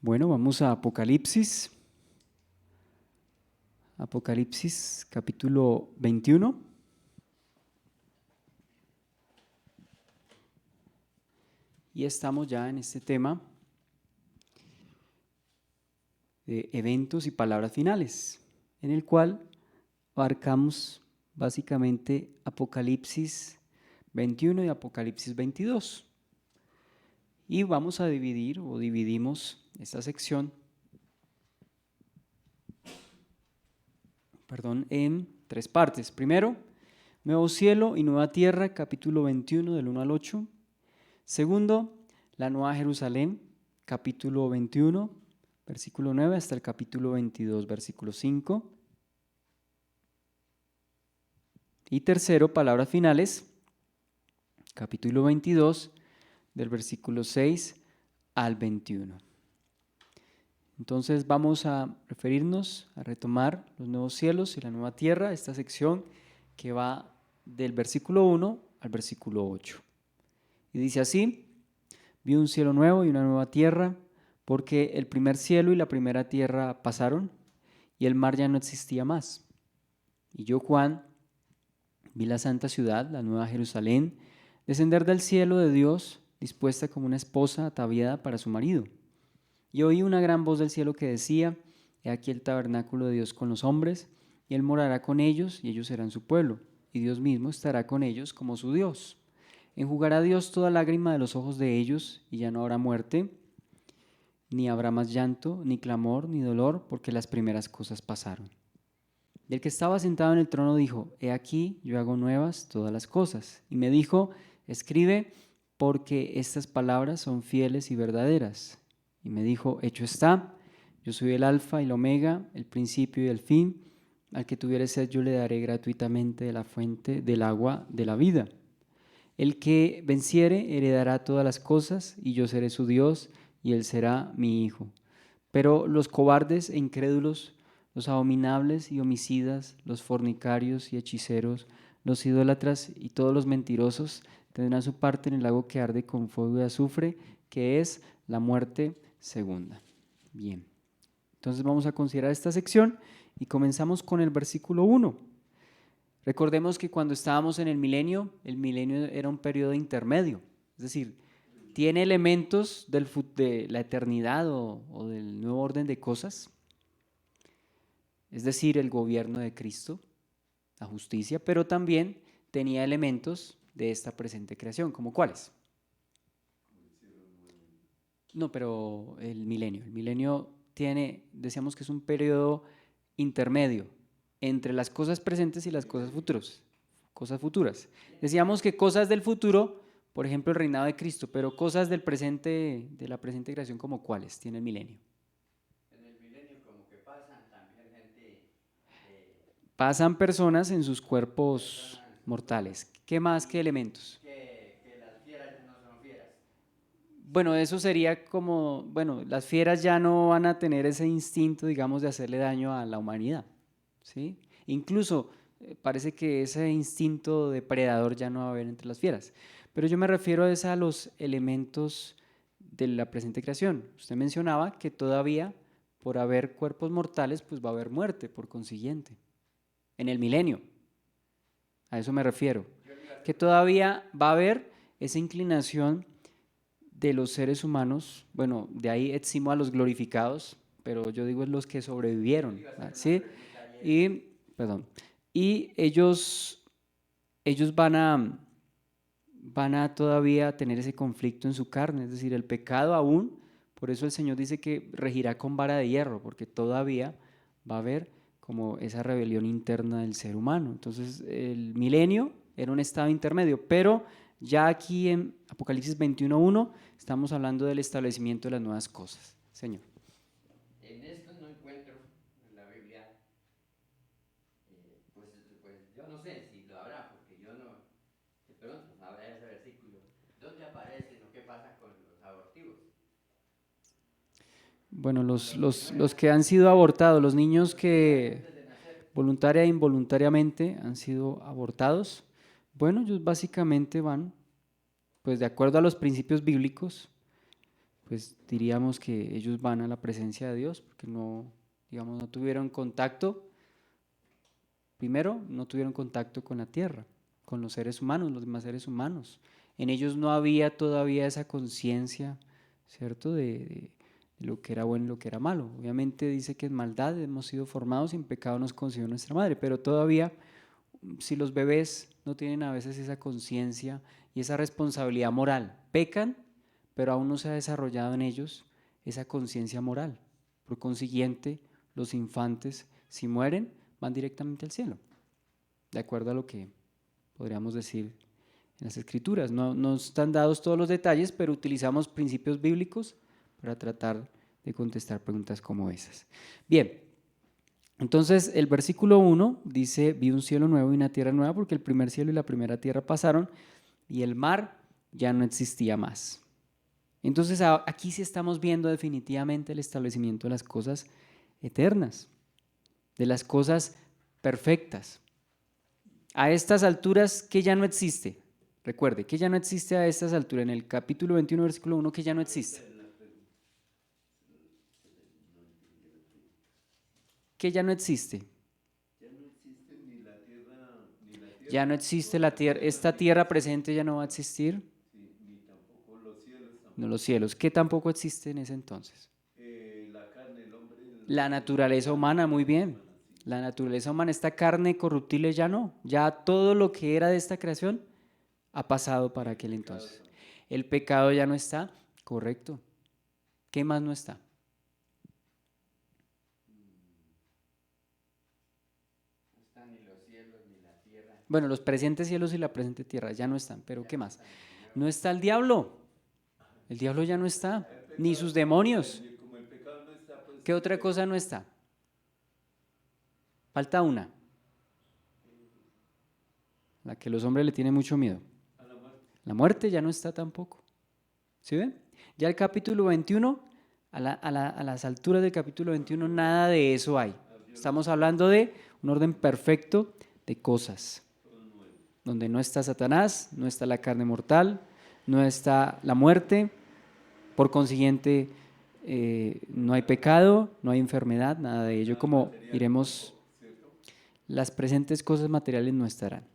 Bueno, vamos a Apocalipsis. Apocalipsis capítulo 21. Y estamos ya en este tema de eventos y palabras finales, en el cual abarcamos básicamente Apocalipsis 21 y Apocalipsis 22. Y vamos a dividimos esta sección, en tres partes. Primero, Nuevo cielo y nueva tierra, capítulo 21 del 1 al 8. Segundo, la Nueva Jerusalén, capítulo 21, versículo 9 hasta el capítulo 22, versículo 5. Y tercero, palabras finales, capítulo 22, del versículo 6 al 21. Entonces vamos a referirnos, a retomar los nuevos cielos y la nueva tierra, esta sección que va del versículo 1 al versículo 8. Y dice así: vi un cielo nuevo y una nueva tierra, porque el primer cielo y la primera tierra pasaron, y el mar ya no existía más. Y yo, Juan, vi la santa ciudad, la nueva Jerusalén, descender del cielo de Dios, dispuesta como una esposa ataviada para su marido. Y oí una gran voz del cielo que decía: he aquí el tabernáculo de Dios con los hombres, y Él morará con ellos, y ellos serán su pueblo, y Dios mismo estará con ellos como su Dios. Enjugará Dios toda lágrima de los ojos de ellos, y ya no habrá muerte, ni habrá más llanto, ni clamor, ni dolor, porque las primeras cosas pasaron. Y el que estaba sentado en el trono dijo: he aquí, yo hago nuevas todas las cosas. Y me dijo: escribe, porque estas palabras son fieles y verdaderas. Y me dijo: hecho está, yo soy el alfa y el omega, el principio y el fin. Al que tuviere sed yo le daré gratuitamente de la fuente del agua de la vida. El que venciere heredará todas las cosas, y yo seré su Dios, y él será mi hijo. Pero los cobardes e incrédulos, los abominables y homicidas, los fornicarios y hechiceros, los idólatras y todos los mentirosos tendrán su parte en el lago que arde con fuego y azufre, que es la muerte segunda. Bien, entonces vamos a considerar esta sección y comenzamos con el versículo 1. Recordemos que cuando estábamos en el milenio era un periodo intermedio, es decir, tiene elementos de la eternidad o del nuevo orden de cosas, es decir, el gobierno de Cristo, la justicia, pero también tenía elementos de esta presente creación, ¿como cuáles? No, pero el milenio tiene, decíamos que es un periodo intermedio entre las cosas presentes y las cosas futuras. Decíamos que cosas del futuro, por ejemplo, el reinado de Cristo, pero cosas del presente, de la presente creación, ¿como cuáles tiene el milenio? En el milenio como que pasan también gente, Pasan personas en sus cuerpos personas en sus cuerpos mortales. ¿Qué más que y elementos? que las fieras ya no son fieras. Bueno, eso sería como, bueno, las fieras ya no van a tener ese instinto, digamos, de hacerle daño a la humanidad, ¿sí? Incluso parece que ese instinto depredador ya no va a haber entre las fieras. Pero yo me refiero a los elementos de la presente creación. Usted mencionaba que todavía, por haber cuerpos mortales, pues va a haber muerte, por consiguiente, en el milenio. A eso me refiero. Yo le iba a Que hacer una pregunta. todavía va a haber esa inclinación de los seres humanos, bueno, de ahí eximo a los glorificados, pero yo digo es los que Yo le sobrevivieron, iba a hacer una ¿sí? pregunta y es, Y, perdón, y ellos van a todavía tener ese conflicto en su carne, es decir, el pecado aún, por eso el Señor dice que regirá con vara de hierro, porque todavía va a haber como esa rebelión interna del ser humano. Entonces, el milenio era un estado intermedio, pero ya aquí en Apocalipsis 21:1 estamos hablando del establecimiento de las nuevas cosas. Señor. en esto no encuentro en la Biblia, pues, pues yo no sé si lo habrá, porque yo no, de pronto no habrá ese versículo. ¿Dónde aparecen o qué pasa con los abortivos? Bueno, Con los que no los eran, que han sido abortados, los niños los que eran que antes de nacer. voluntaria e involuntariamente han sido abortados, bueno, ellos básicamente van, pues de acuerdo a los principios bíblicos, pues diríamos que ellos van a la presencia de Dios porque no, digamos, no tuvieron contacto. Primero, no tuvieron contacto con la tierra, con los seres humanos, los demás seres humanos. En ellos no había todavía esa conciencia, ¿cierto?, de lo que era bueno y lo que era malo. Obviamente dice que en maldad hemos sido formados y en pecado nos concibió nuestra madre, pero todavía, si los bebés no tienen a veces esa conciencia y esa responsabilidad moral, pecan, pero aún no se ha desarrollado en ellos esa conciencia moral. Por consiguiente, los infantes, si mueren, van directamente al cielo, de acuerdo a lo que podríamos decir en las Escrituras. No están dados todos los detalles, pero utilizamos principios bíblicos para tratar de contestar preguntas como esas. Bien, entonces el versículo 1 dice: vi un cielo nuevo y una tierra nueva, porque el primer cielo y la primera tierra pasaron y el mar ya no existía más. Entonces aquí sí estamos viendo definitivamente el establecimiento de las cosas eternas, de las cosas perfectas. A estas alturas, ¿qué ya no existe? Recuerde, ¿qué ya no existe a estas alturas? En el capítulo 21, versículo 1, ¿qué ya no existe? ¿Qué ya no existe? Ya no existe ni la tierra, Ya no existe la tierra, esta tierra presente ya no va a existir. sí, ni tampoco los cielos, No, los cielos. ¿Qué tampoco existe en ese entonces? la carne, el hombre, La naturaleza humana, muy bien. La naturaleza humana, esta carne corruptible ya no. Ya todo lo que era de esta creación ha pasado para aquel entonces. El pecado ya no está, correcto. ¿Qué más no está? No están ni los cielos ni la tierra. Bueno, los presentes cielos y la presente tierra ya no están, pero Ya ¿qué no más? están, Señor. No está el diablo. El diablo ya no está, ni sus demonios. como el pecado no está, pues ¿Qué otra cosa no está? Falta una, la que los hombres le tienen mucho miedo. a la muerte. La muerte ya no está tampoco. ¿Sí ven? Ya el capítulo 21, a las alturas del capítulo 21, nada de eso hay. Estamos hablando de un orden perfecto de cosas, donde no está Satanás, no está la carne mortal, no está la muerte, por consiguiente no hay pecado, no hay enfermedad, nada de ello. Como iremos, las presentes cosas materiales no estarán.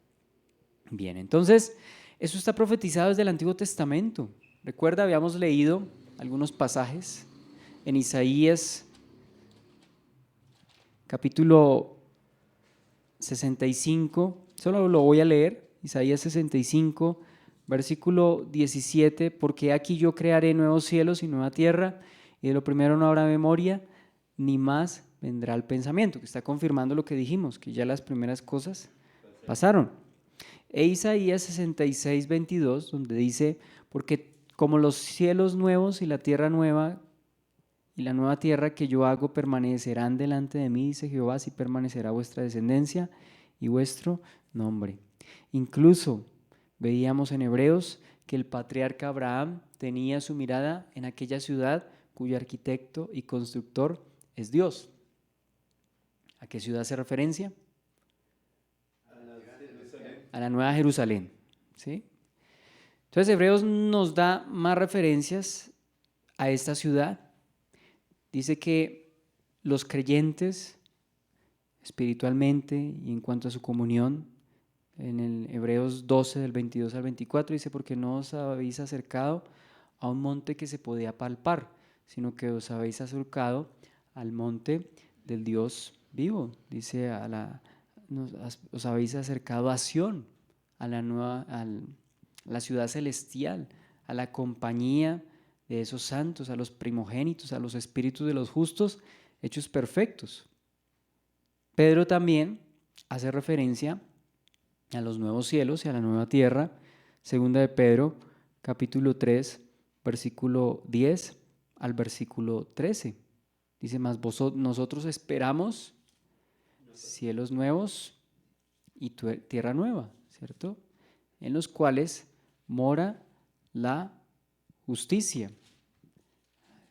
Bien, entonces, eso está profetizado desde el Antiguo Testamento. Recuerda, habíamos leído algunos pasajes en Isaías, capítulo 65, solo lo voy a leer, Isaías 65, versículo 17, porque aquí yo crearé nuevos cielos y nueva tierra, y de lo primero no habrá memoria, ni más vendrá el pensamiento, que está confirmando lo que dijimos, que ya las primeras cosas pasaron. E Isaías 66, 22, donde dice: porque como los cielos nuevos y la tierra nueva y la nueva tierra que yo hago permanecerán delante de mí, dice Jehová, así permanecerá vuestra descendencia y vuestro nombre. Incluso veíamos en Hebreos que el patriarca Abraham tenía su mirada en aquella ciudad cuyo arquitecto y constructor es Dios. ¿A qué ciudad hace referencia? A la Nueva Jerusalén, ¿sí? Entonces Hebreos nos da más referencias a esta ciudad. Dice que los creyentes espiritualmente y en cuanto a su comunión, en el Hebreos 12 del 22 al 24 dice: porque no os habéis acercado a un monte que se podía palpar, sino que os habéis acercado al monte del Dios vivo. Dice: os habéis acercado a Sión, a la ciudad celestial, a la compañía de esos santos, a los primogénitos, a los espíritus de los justos hechos perfectos. Pedro también hace referencia a los nuevos cielos y a la nueva tierra. Segunda de Pedro, capítulo 3, versículo 10 al versículo 13. Dice: mas nosotros esperamos cielos nuevos y tierra nueva, ¿cierto? En los cuales mora la justicia.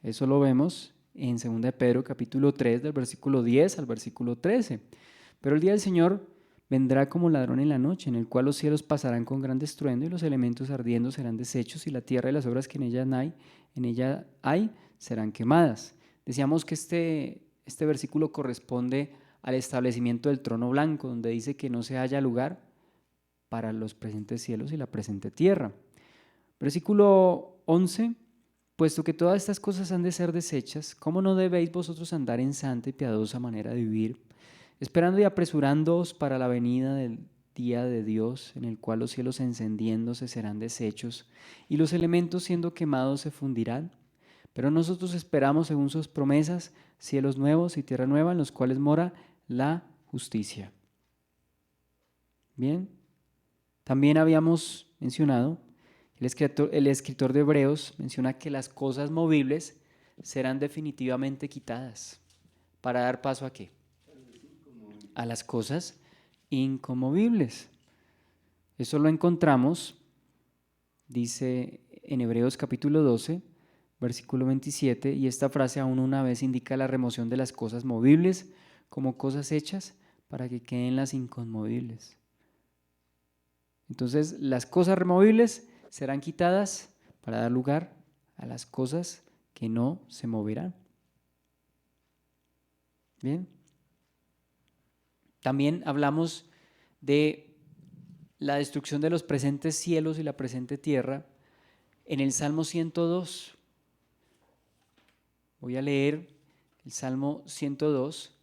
Eso lo vemos en 2 de Pedro capítulo 3 del versículo 10 al versículo 13. Pero el día del Señor vendrá como ladrón en la noche, en el cual los cielos pasarán con gran estruendo y los elementos ardiendo serán deshechos y la tierra y las obras que en ella hay serán quemadas. Decíamos que este versículo corresponde al establecimiento del trono blanco, donde dice que no se haya lugar para los presentes cielos y la presente tierra. Versículo 11. Puesto que todas estas cosas han de ser deshechas, ¿cómo no debéis vosotros andar en santa y piadosa manera de vivir, esperando y apresurándoos para la venida del día de Dios, en el cual los cielos encendiéndose serán deshechos y los elementos siendo quemados se fundirán? Pero nosotros esperamos, según sus promesas, cielos nuevos y tierra nueva, en los cuales mora la justicia. Bien, también habíamos mencionado, el escritor de Hebreos menciona que las cosas movibles serán definitivamente quitadas. ¿Para dar paso a qué? A las cosas inconmovibles. Eso lo encontramos, dice en Hebreos capítulo 12, versículo 27, y esta frase aún una vez indica la remoción de las cosas movibles como cosas hechas para que queden las inconmovibles. Entonces, las cosas removibles serán quitadas para dar lugar a las cosas que no se moverán. Bien. También hablamos de la destrucción de los presentes cielos y la presente tierra en el Salmo 102. Voy a leer el Salmo 102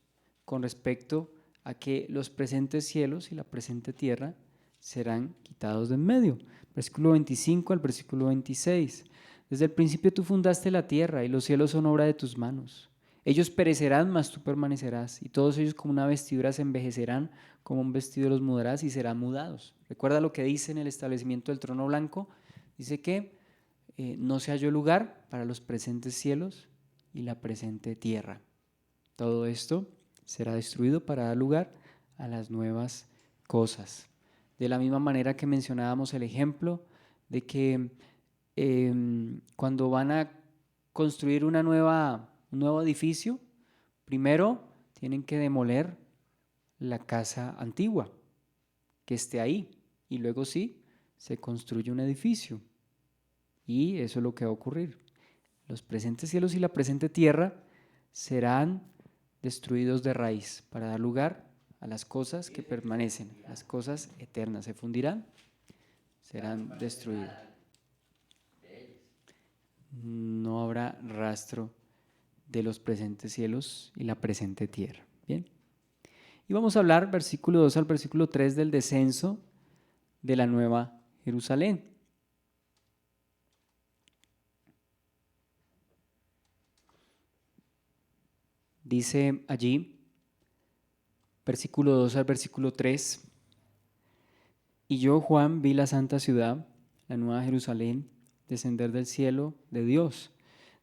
con respecto a que los presentes cielos y la presente tierra serán quitados de en medio. Versículo 25 al versículo 26. Desde el principio tú fundaste la tierra y los cielos son obra de tus manos. Ellos perecerán, mas tú permanecerás, y todos ellos como una vestidura se envejecerán, como un vestido los mudarás y serán mudados. Recuerda lo que dice en el establecimiento del trono blanco. Dice que no se halló lugar para los presentes cielos y la presente tierra. Todo esto será destruido para dar lugar a las nuevas cosas. De la misma manera que mencionábamos el ejemplo de que cuando van a construir un nuevo edificio, primero tienen que demoler la casa antigua que esté ahí y luego sí se construye un edificio. Y eso es lo que va a ocurrir. Los presentes cielos y la presente tierra serán destruidos de raíz para dar lugar a las cosas que permanecen, las cosas eternas. Se fundirán, serán destruidas. No habrá rastro de los presentes cielos y la presente tierra. Bien. Y vamos a hablar, versículo 2 al versículo 3, del descenso de la nueva Jerusalén. Dice allí, versículo 2 al versículo 3, y yo, Juan, vi la santa ciudad, la nueva Jerusalén, descender del cielo de Dios,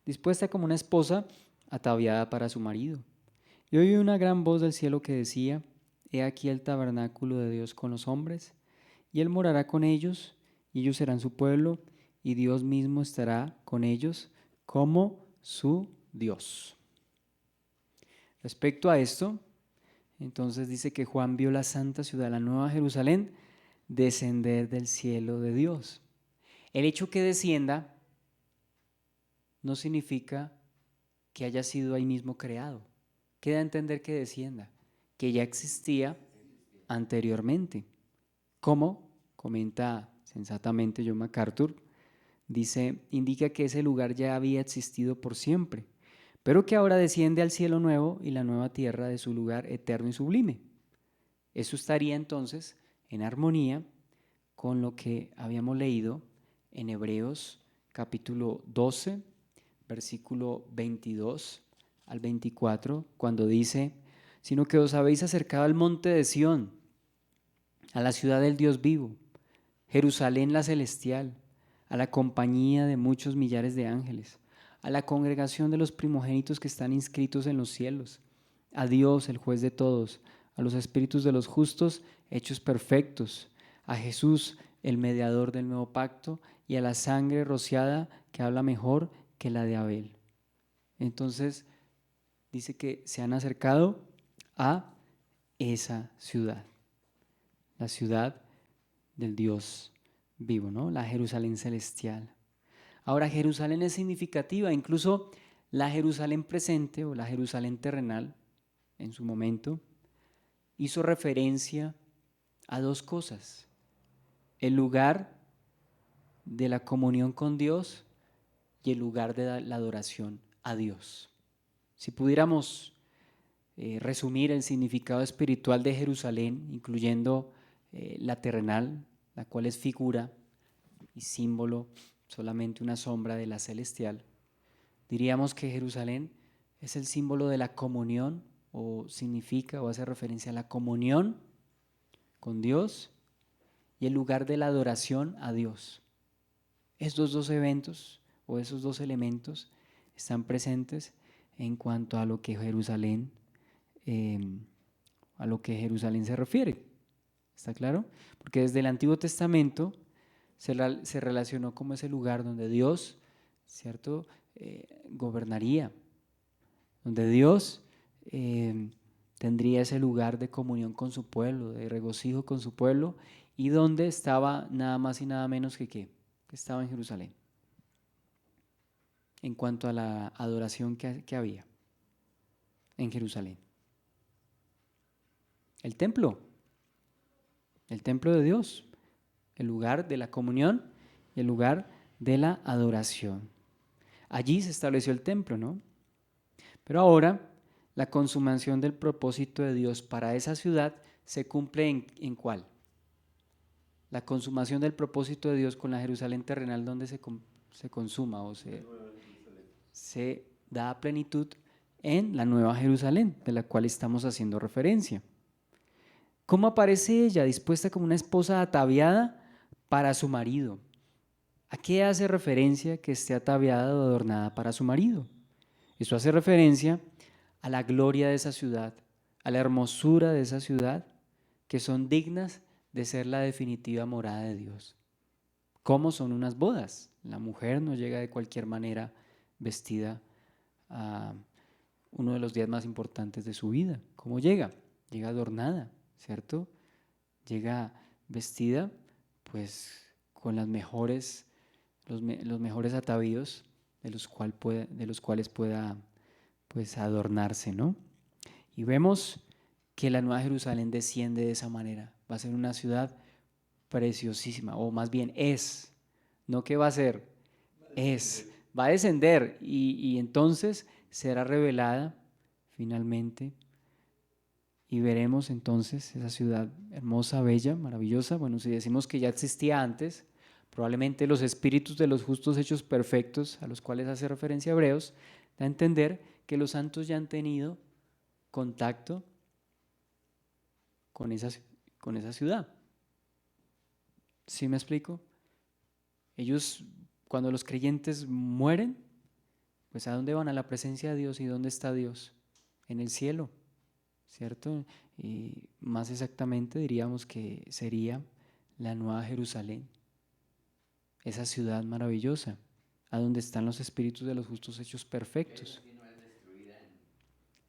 dispuesta como una esposa ataviada para su marido. Y oí una gran voz del cielo que decía, he aquí el tabernáculo de Dios con los hombres, y Él morará con ellos, y ellos serán su pueblo, y Dios mismo estará con ellos como su Dios. Respecto a esto, entonces dice que Juan vio la santa ciudad, la nueva Jerusalén, descender del cielo de Dios. El hecho que descienda no significa que haya sido ahí mismo creado. Queda a entender que descienda, que ya existía anteriormente. Como comenta sensatamente John MacArthur, indica que ese lugar ya había existido por siempre, pero que ahora desciende al cielo nuevo y la nueva tierra de su lugar eterno y sublime. Eso estaría entonces en armonía con lo que habíamos leído en Hebreos capítulo 12, versículo 22 al 24, cuando dice, sino que os habéis acercado al monte de Sión, a la ciudad del Dios vivo, Jerusalén la celestial, a la compañía de muchos millares de ángeles, a la congregación de los primogénitos que están inscritos en los cielos, a Dios, el juez de todos, a los espíritus de los justos hechos perfectos, a Jesús, el mediador del nuevo pacto, y a la sangre rociada que habla mejor que la de Abel. Entonces, dice que se han acercado a esa ciudad. la ciudad del Dios vivo, ¿no? La Jerusalén celestial. Ahora, Jerusalén es significativa, incluso la Jerusalén presente o la Jerusalén terrenal, en su momento, hizo referencia a dos cosas: el lugar de la comunión con Dios y el lugar de la adoración a Dios. Si pudiéramos resumir el significado espiritual de Jerusalén, incluyendo la terrenal, la cual es figura y símbolo, solamente una sombra de la celestial, diríamos que Jerusalén es el símbolo de la comunión, o significa o hace referencia a la comunión con Dios y el lugar de la adoración a Dios. Estos dos eventos o esos dos elementos están presentes en cuanto a lo que Jerusalén se refiere. ¿Está claro? Porque desde el Antiguo Testamento se relacionó como ese lugar donde Dios, ¿cierto?, gobernaría, donde Dios tendría ese lugar de comunión con su pueblo, de regocijo con su pueblo, y donde estaba nada más y nada menos que estaba en Jerusalén, en cuanto a la adoración que había en Jerusalén. El templo de Dios, el lugar de la comunión y el lugar de la adoración. Allí se estableció el templo, ¿no? Pero ahora la consumación del propósito de Dios para esa ciudad se cumple ¿en cuál? La consumación del propósito de Dios con la Jerusalén terrenal, donde se consuma o se da a plenitud en la Nueva Jerusalén, de la cual estamos haciendo referencia. ¿Cómo aparece ella? Dispuesta como una esposa ataviada para su marido. ¿A qué hace referencia que esté ataviada o adornada para su marido? Eso hace referencia a la gloria de esa ciudad, a la hermosura de esa ciudad, que son dignas de ser la definitiva morada de Dios. ¿Cómo son unas bodas? La mujer no llega de cualquier manera vestida a uno de los días más importantes de su vida. ¿Cómo llega? Llega adornada, ¿cierto? Llega vestida pues con los mejores atavíos de los cuales pueda pues adornarse, ¿no? Y vemos que la Nueva Jerusalén desciende de esa manera. Va a ser una ciudad preciosísima, o más bien es, no que va a ser, es, va a descender y entonces será revelada finalmente y veremos entonces esa ciudad hermosa, bella, maravillosa. Bueno, si decimos que ya existía antes, probablemente los espíritus de los justos hechos perfectos, a los cuales hace referencia Hebreos, da a entender que los santos ya han tenido contacto con esa ciudad. ¿Sí me explico? Ellos, cuando los creyentes mueren, pues ¿a dónde van? A la presencia de Dios. ¿Y dónde está Dios? En el cielo, ¿cierto? Y más exactamente diríamos que sería la Nueva Jerusalén, esa ciudad maravillosa, a donde están los espíritus de los justos hechos perfectos.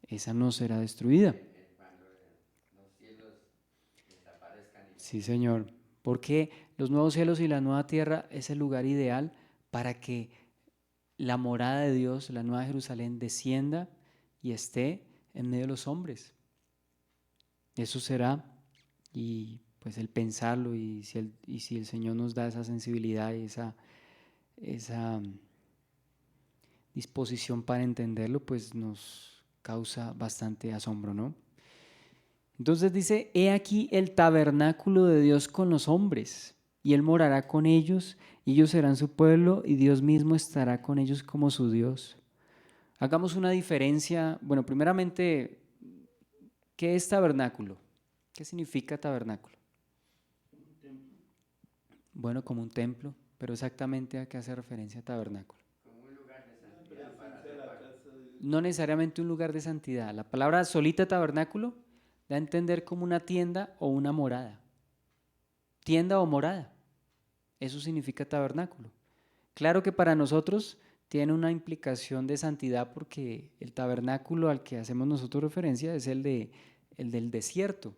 Esa no será destruida. Cuando los cielos desaparezcan. Sí, Señor, porque los nuevos cielos y la nueva tierra es el lugar ideal para que la morada de Dios, la Nueva Jerusalén, descienda y esté en medio de los hombres. Eso será, y pues el pensarlo, y si el Señor nos da esa sensibilidad y esa disposición para entenderlo, pues nos causa bastante asombro, ¿no? Entonces dice: he aquí el tabernáculo de Dios con los hombres, y Él morará con ellos, y ellos serán su pueblo, y Dios mismo estará con ellos como su Dios. Hagamos una diferencia. Bueno, primeramente, ¿qué es tabernáculo? ¿Qué significa tabernáculo? Bueno, como un templo, pero exactamente ¿a qué hace referencia tabernáculo? Como un lugar de santidad para hacer pacto. No necesariamente un lugar de santidad. La palabra solita tabernáculo da a entender como una tienda o una morada. Tienda o morada. Eso significa tabernáculo. Claro que para nosotros tiene una implicación de santidad, porque el tabernáculo al que hacemos nosotros referencia es el del desierto,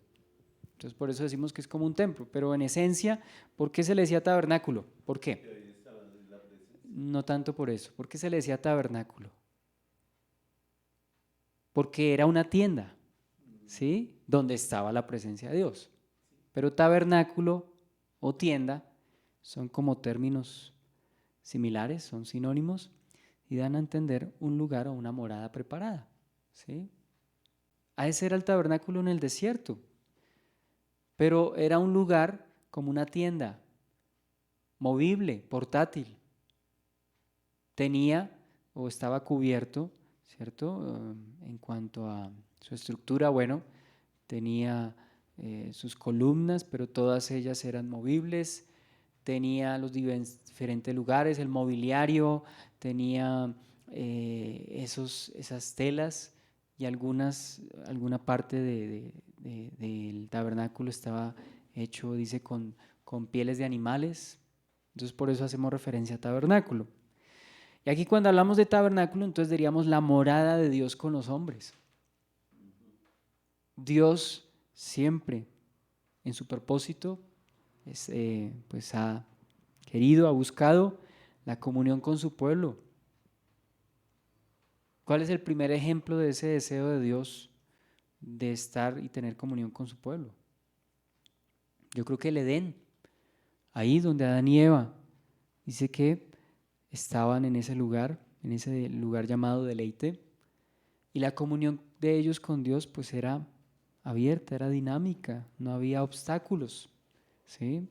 Entonces por eso decimos que es como un templo, pero en esencia, ¿por qué se le decía tabernáculo? ¿Por Que qué? ahí estaba la presencia. No tanto por eso. ¿Por qué se le decía tabernáculo? Porque era una tienda, ¿sí? Donde estaba la presencia de Dios. Pero tabernáculo o tienda son como términos similares, son sinónimos y dan a entender un lugar o una morada preparada, ¿sí? A ese era el tabernáculo en el desierto, pero era un lugar como una tienda, movible, portátil. Tenía o estaba cubierto, ¿cierto? En cuanto a su estructura, bueno, tenía sus columnas, pero todas ellas eran movibles, tenía los diferentes lugares, el mobiliario, tenía esas telas y alguna parte del tabernáculo estaba hecho, dice, con pieles de animales. Entonces por eso hacemos referencia a tabernáculo. Y aquí cuando hablamos de tabernáculo, entonces diríamos la morada de Dios con los hombres. Dios siempre en su propósito pues ha querido, ha buscado la comunión con su pueblo. ¿Cuál es el primer ejemplo de ese deseo de Dios de estar y tener comunión con su pueblo? Yo creo que el Edén, ahí donde Adán y Eva, dice que estaban en ese lugar llamado deleite, y la comunión de ellos con Dios pues era abierta, era dinámica, no había obstáculos, ¿sí?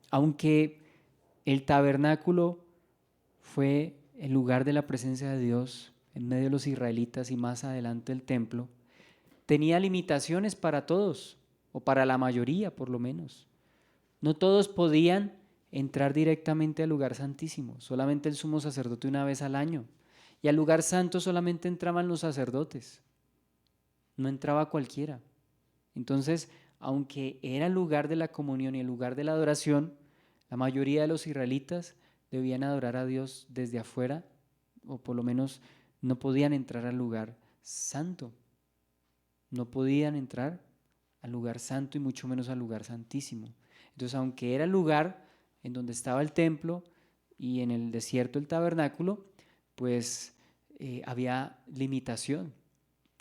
Aunque el tabernáculo fue el lugar de la presencia de Dios en medio de los israelitas y más adelante el templo, tenía limitaciones para todos, o para la mayoría por lo menos. No todos podían entrar directamente al lugar santísimo, solamente el sumo sacerdote una vez al año. Y al lugar santo solamente entraban los sacerdotes, no entraba cualquiera. Entonces, aunque era el lugar de la comunión y el lugar de la adoración, la mayoría de los israelitas debían adorar a Dios desde afuera, o por lo menos no podían entrar al lugar santo. No podían entrar al lugar santo y mucho menos al lugar santísimo. Entonces, aunque era el lugar en donde estaba el templo y en el desierto el tabernáculo, pues había limitación,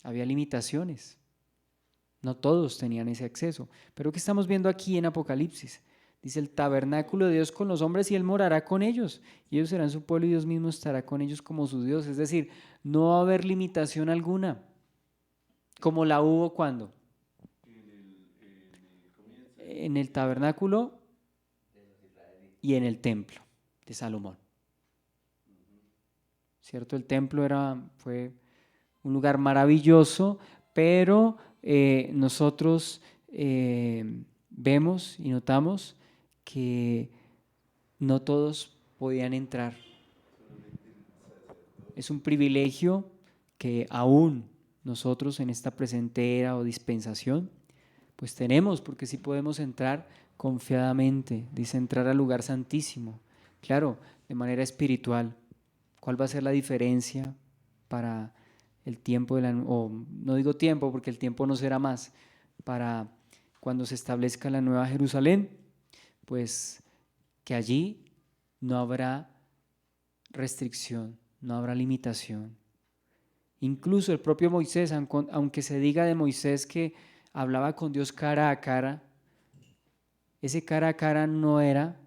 había limitaciones. No todos tenían ese acceso. Pero ¿qué estamos viendo aquí en Apocalipsis? Dice el tabernáculo de Dios con los hombres y Él morará con ellos. Y ellos serán su pueblo y Dios mismo estará con ellos como su Dios. Es decir, no va a haber limitación alguna, como la hubo cuando en el tabernáculo y en el templo de Salomón. ¿Cierto? El templo fue un lugar maravilloso, pero nosotros vemos y notamos que no todos podían entrar. Es un privilegio que aún nosotros en esta presente era o dispensación, pues tenemos, porque sí podemos entrar confiadamente, dice entrar al lugar santísimo, claro, de manera espiritual. ¿Cuál va a ser la diferencia para el tiempo o no digo tiempo porque el tiempo no será más, para cuando se establezca la nueva Jerusalén? Pues que allí no habrá restricción, no habrá limitación. Incluso el propio Moisés, aunque se diga de Moisés que hablaba con Dios cara a cara, ese cara a cara no era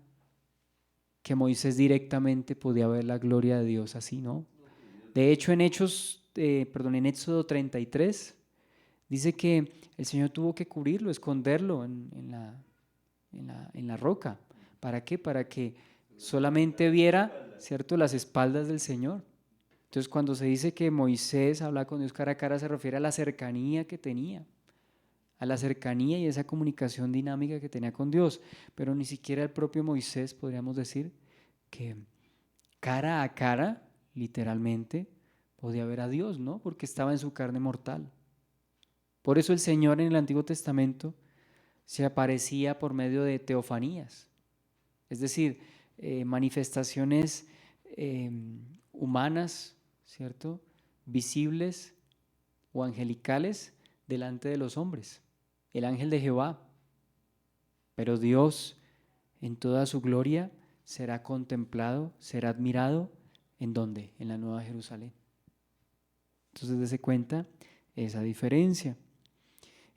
que Moisés directamente podía ver la gloria de Dios así, ¿no? De hecho, en Éxodo 33, dice que el Señor tuvo que cubrirlo, esconderlo en la roca. ¿Para qué? Para que solamente viera, ¿cierto?, las espaldas del Señor. Entonces, cuando se dice que Moisés hablaba con Dios cara a cara, se refiere a la cercanía que tenía, a la cercanía y esa comunicación dinámica que tenía con Dios. Pero ni siquiera el propio Moisés, podríamos decir, que cara a cara, literalmente, podía ver a Dios, ¿no? Porque estaba en su carne mortal. Por eso el Señor en el Antiguo Testamento se aparecía por medio de teofanías, es decir, manifestaciones humanas, ¿cierto?, visibles o angelicales delante de los hombres. el ángel de Jehová, pero Dios en toda su gloria será contemplado, será admirado, ¿en dónde? En la Nueva Jerusalén. Entonces dése cuenta esa diferencia.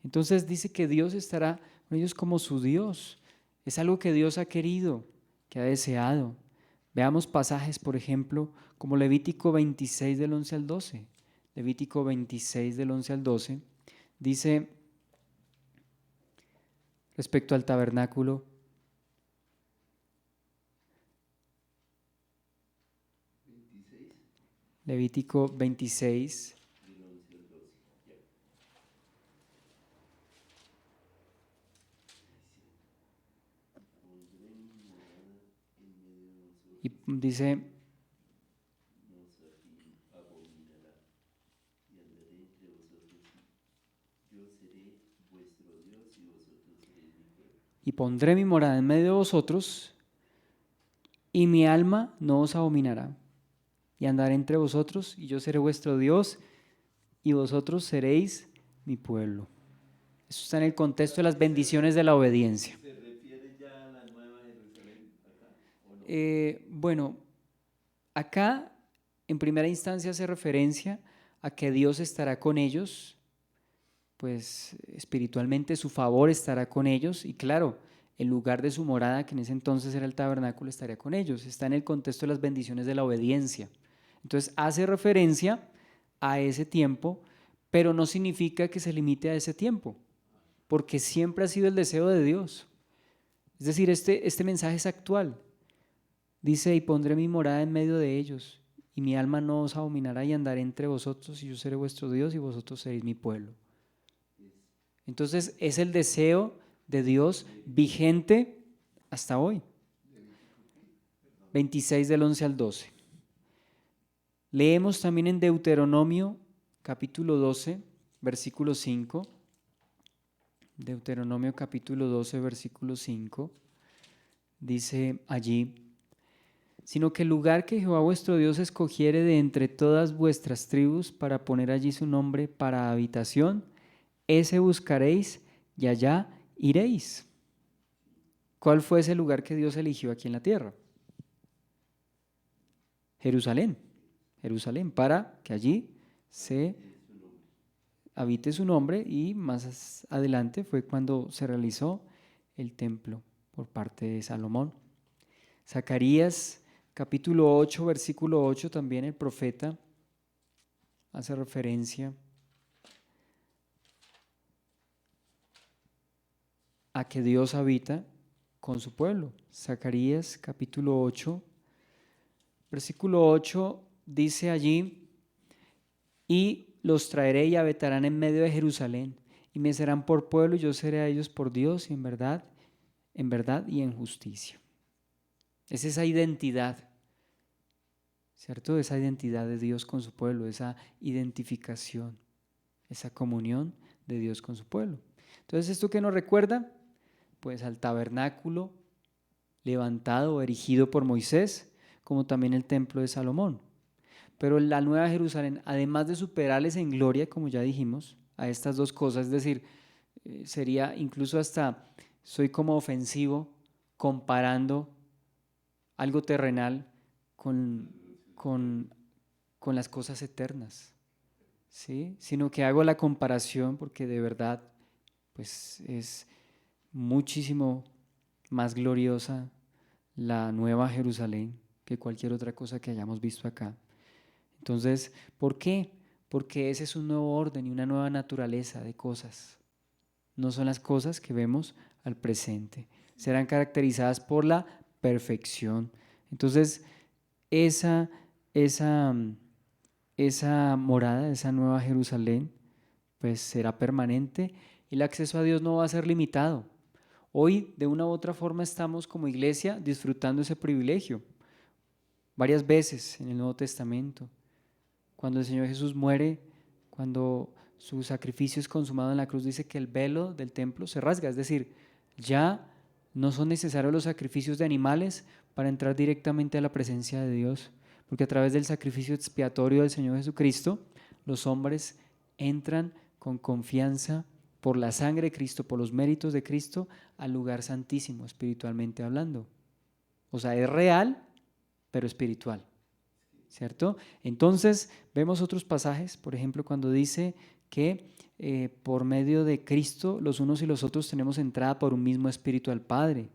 Entonces dice que Dios estará con ellos como su Dios. Es algo que Dios ha querido, que ha deseado. Veamos pasajes, por ejemplo, como Levítico 26 del 11 al 12. Levítico 26 del 11 al 12 dice respecto al tabernáculo: Levítico 26, y dice: y pondré mi morada en medio de vosotros, y mi alma no os abominará, y andaré entre vosotros, y yo seré vuestro Dios, y vosotros seréis mi pueblo. Eso está en el contexto de las bendiciones de la obediencia. ¿Se refiere ya a la Nueva Jerusalén acá o no? Bueno, acá en primera instancia hace referencia a que Dios estará con ellos, pues espiritualmente su favor estará con ellos, y claro, el lugar de su morada, que en ese entonces era el tabernáculo, estaría con ellos. Está en el contexto de las bendiciones de la obediencia. Entonces hace referencia a ese tiempo, pero no significa que se limite a ese tiempo, porque siempre ha sido el deseo de Dios. Es decir, este mensaje es actual. Dice: y pondré mi morada en medio de ellos, y mi alma no os abominará, y andaré entre vosotros, y yo seré vuestro Dios, y vosotros seréis mi pueblo. Entonces es el deseo de Dios vigente hasta hoy. 26 del 11 al 12. Leemos también en Deuteronomio capítulo 12, versículo 5. Deuteronomio capítulo 12, versículo 5. Dice allí: sino que el lugar que Jehová vuestro Dios escogiere de entre todas vuestras tribus para poner allí su nombre para habitación, ese buscaréis y allá iréis. ¿Cuál fue ese lugar que Dios eligió aquí en la tierra? Jerusalén. Jerusalén, para que allí se habite su nombre, y más adelante fue cuando se realizó el templo por parte de Salomón. Zacarías capítulo 8, versículo 8, también el profeta hace referencia a que Dios habita con su pueblo. Zacarías capítulo 8, versículo 8 dice allí: y los traeré y habitarán en medio de Jerusalén, y me serán por pueblo, y yo seré a ellos por Dios, y en verdad y en justicia. Es esa identidad, ¿cierto? Esa identidad de Dios con su pueblo, esa identificación, esa comunión de Dios con su pueblo. Entonces, ¿esto qué nos recuerda? Pues al tabernáculo levantado o erigido por Moisés, como también el templo de Salomón. Pero la Nueva Jerusalén, además de superarles en gloria, como ya dijimos, a estas dos cosas, es decir, sería incluso hasta, soy como ofensivo comparando algo terrenal con las cosas eternas, ¿sí? Sino que hago la comparación porque de verdad pues es muchísimo más gloriosa la Nueva Jerusalén que cualquier otra cosa que hayamos visto acá. Entonces, ¿por qué? Porque ese es un nuevo orden y una nueva naturaleza de cosas. No son las cosas que vemos al presente. Serán caracterizadas por la perfección. Entonces, esa morada, esa nueva Jerusalén, pues será permanente, y el acceso a Dios no va a ser limitado. Hoy, de una u otra forma, estamos como iglesia disfrutando ese privilegio. Varias veces en el Nuevo Testamento, cuando el Señor Jesús muere, cuando su sacrificio es consumado en la cruz, dice que el velo del templo se rasga, es decir, ya no son necesarios los sacrificios de animales para entrar directamente a la presencia de Dios, porque a través del sacrificio expiatorio del Señor Jesucristo, los hombres entran con confianza por la sangre de Cristo, por los méritos de Cristo, al lugar santísimo, espiritualmente hablando. O sea, es real, pero espiritual, ¿cierto? Entonces, vemos otros pasajes, por ejemplo, cuando dice que por medio de Cristo los unos y los otros tenemos entrada por un mismo espíritu al Padre.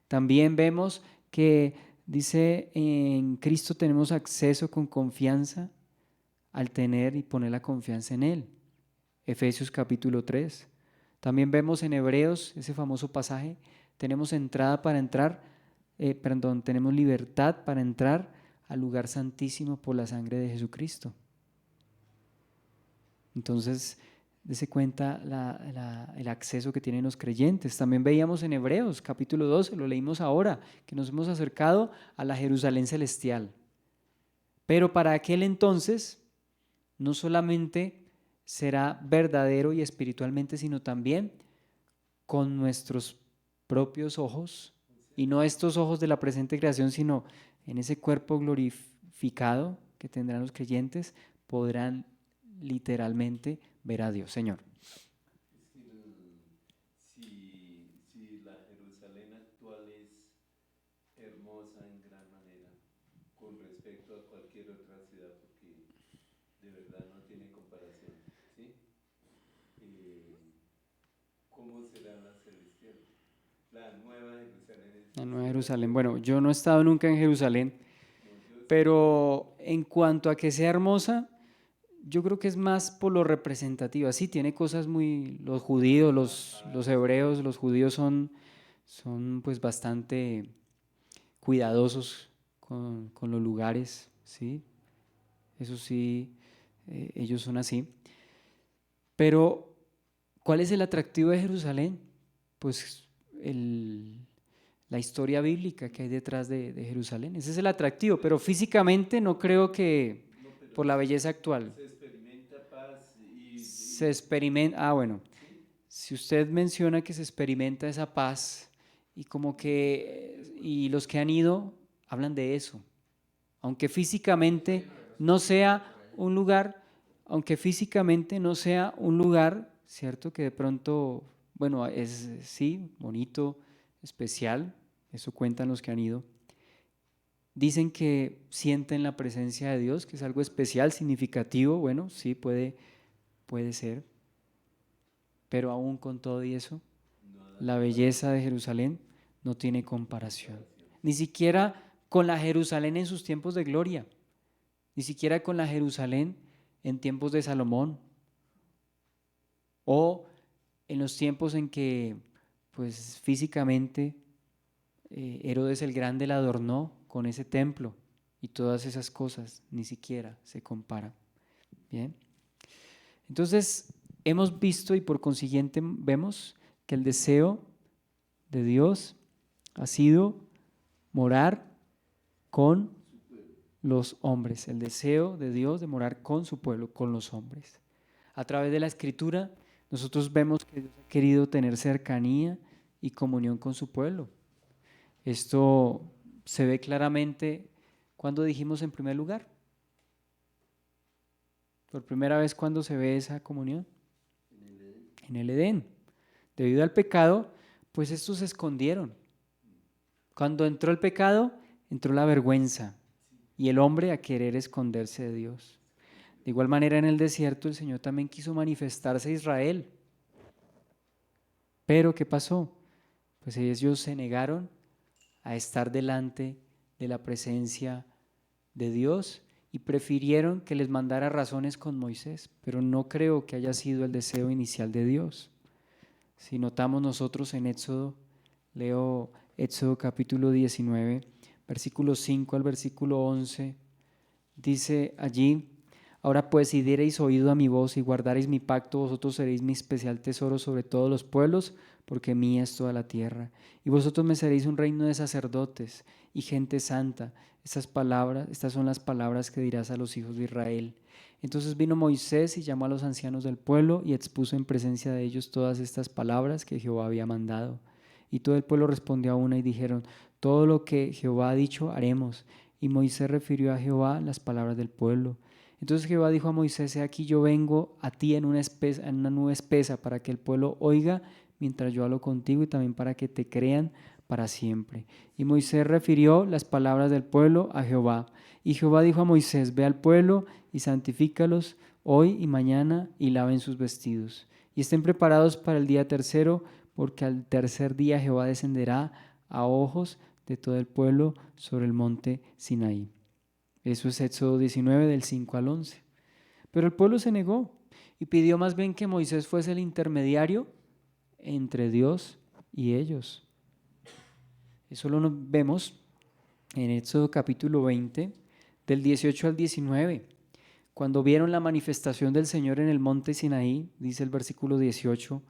También vemos que dice en Cristo tenemos acceso con confianza al tener y poner la confianza en Él. Efesios capítulo 3. También vemos en Hebreos ese famoso pasaje, tenemos entrada para entrar, tenemos libertad para entrar al lugar santísimo por la sangre de Jesucristo. Entonces, dése cuenta el acceso que tienen los creyentes. También veíamos en Hebreos capítulo 12, lo leímos ahora, que nos hemos acercado a la Jerusalén celestial. Pero para aquel entonces, no solamente será verdadero y espiritualmente, sino también con nuestros propios ojos, y no estos ojos de la presente creación, sino en ese cuerpo glorificado que tendrán los creyentes, podrán literalmente ver a Dios. Señor. Si la Jerusalén actual es hermosa en gran manera con respecto a cualquier otra ciudad, porque de verdad no tiene comparación, ¿sí? ¿Cómo será la celestial? La nueva Jerusalén. La Nueva Jerusalén. Bueno, yo no he estado nunca en Jerusalén, pero en cuanto a que sea hermosa, yo creo que es más por lo representativa. Sí, tiene cosas muy... Los judíos, los hebreos, los judíos son pues bastante cuidadosos con los lugares, ¿sí? Eso sí, ellos son así. Pero, ¿cuál es el atractivo de Jerusalén? Pues la historia bíblica que hay detrás de Jerusalén. Ese es el atractivo, pero físicamente no creo que por la belleza actual. Se experimenta paz Se experimenta, bueno, si usted menciona que se experimenta esa paz y como que, y los que han ido hablan de eso, aunque físicamente no sea un lugar, ¿cierto? Que de pronto, bueno, es sí, bonito, especial, eso cuentan los que han ido. Dicen que sienten la presencia de Dios, que es algo especial, significativo, bueno, sí, puede ser, pero aún con todo y eso, la belleza de Jerusalén no tiene comparación, ni siquiera con la Jerusalén en sus tiempos de gloria, ni siquiera con la Jerusalén en tiempos de Salomón, o en los tiempos en que, pues físicamente, Herodes el Grande la adornó con ese templo y todas esas cosas, ni siquiera se comparan. Bien. Entonces, hemos visto y por consiguiente vemos que el deseo de Dios ha sido morar con los hombres, el deseo de Dios de morar con su pueblo, con los hombres. A través de la Escritura, nosotros vemos que Dios ha querido tener cercanía y comunión con su pueblo. Esto se ve claramente cuando dijimos en primer lugar. Por primera vez, ¿cuándo se ve esa comunión? En el Edén. Debido al pecado, pues estos se escondieron. Cuando entró el pecado, entró la vergüenza y el hombre a querer esconderse de Dios. De igual manera, en el desierto, el Señor también quiso manifestarse a Israel. Pero, ¿qué pasó? Pues ellos se negaron a estar delante de la presencia de Dios y prefirieron que les mandara razones con Moisés, pero no creo que haya sido el deseo inicial de Dios. Si notamos nosotros en Éxodo, leo Éxodo capítulo 19, versículo 5 al versículo 11, dice allí: ahora pues, si diereis oído a mi voz y guardareis mi pacto, vosotros seréis mi especial tesoro sobre todos los pueblos, porque mía es toda la tierra. Y vosotros me seréis un reino de sacerdotes y gente santa. Estas son las palabras que dirás a los hijos de Israel. Entonces vino Moisés y llamó a los ancianos del pueblo y expuso en presencia de ellos todas estas palabras que Jehová había mandado. Y todo el pueblo respondió a una y dijeron: todo lo que Jehová ha dicho haremos. Y Moisés refirió a Jehová las palabras del pueblo. Entonces Jehová dijo a Moisés: he aquí yo vengo a ti en una nube espesa, para que el pueblo oiga mientras yo hablo contigo, y también para que te crean para siempre. Y Moisés refirió las palabras del pueblo a Jehová. Y Jehová dijo a Moisés: ve al pueblo y santifícalos hoy y mañana, y laven sus vestidos. Y estén preparados para el día tercero, porque al tercer día Jehová descenderá a ojos de todo el pueblo sobre el monte Sinaí. Eso es Éxodo 19, del 5 al 11. Pero el pueblo se negó y pidió más bien que Moisés fuese el intermediario entre Dios y ellos. Eso lo vemos en Éxodo capítulo 20, del 18 al 19. Cuando vieron la manifestación del Señor en el monte Sinaí, dice el versículo 18,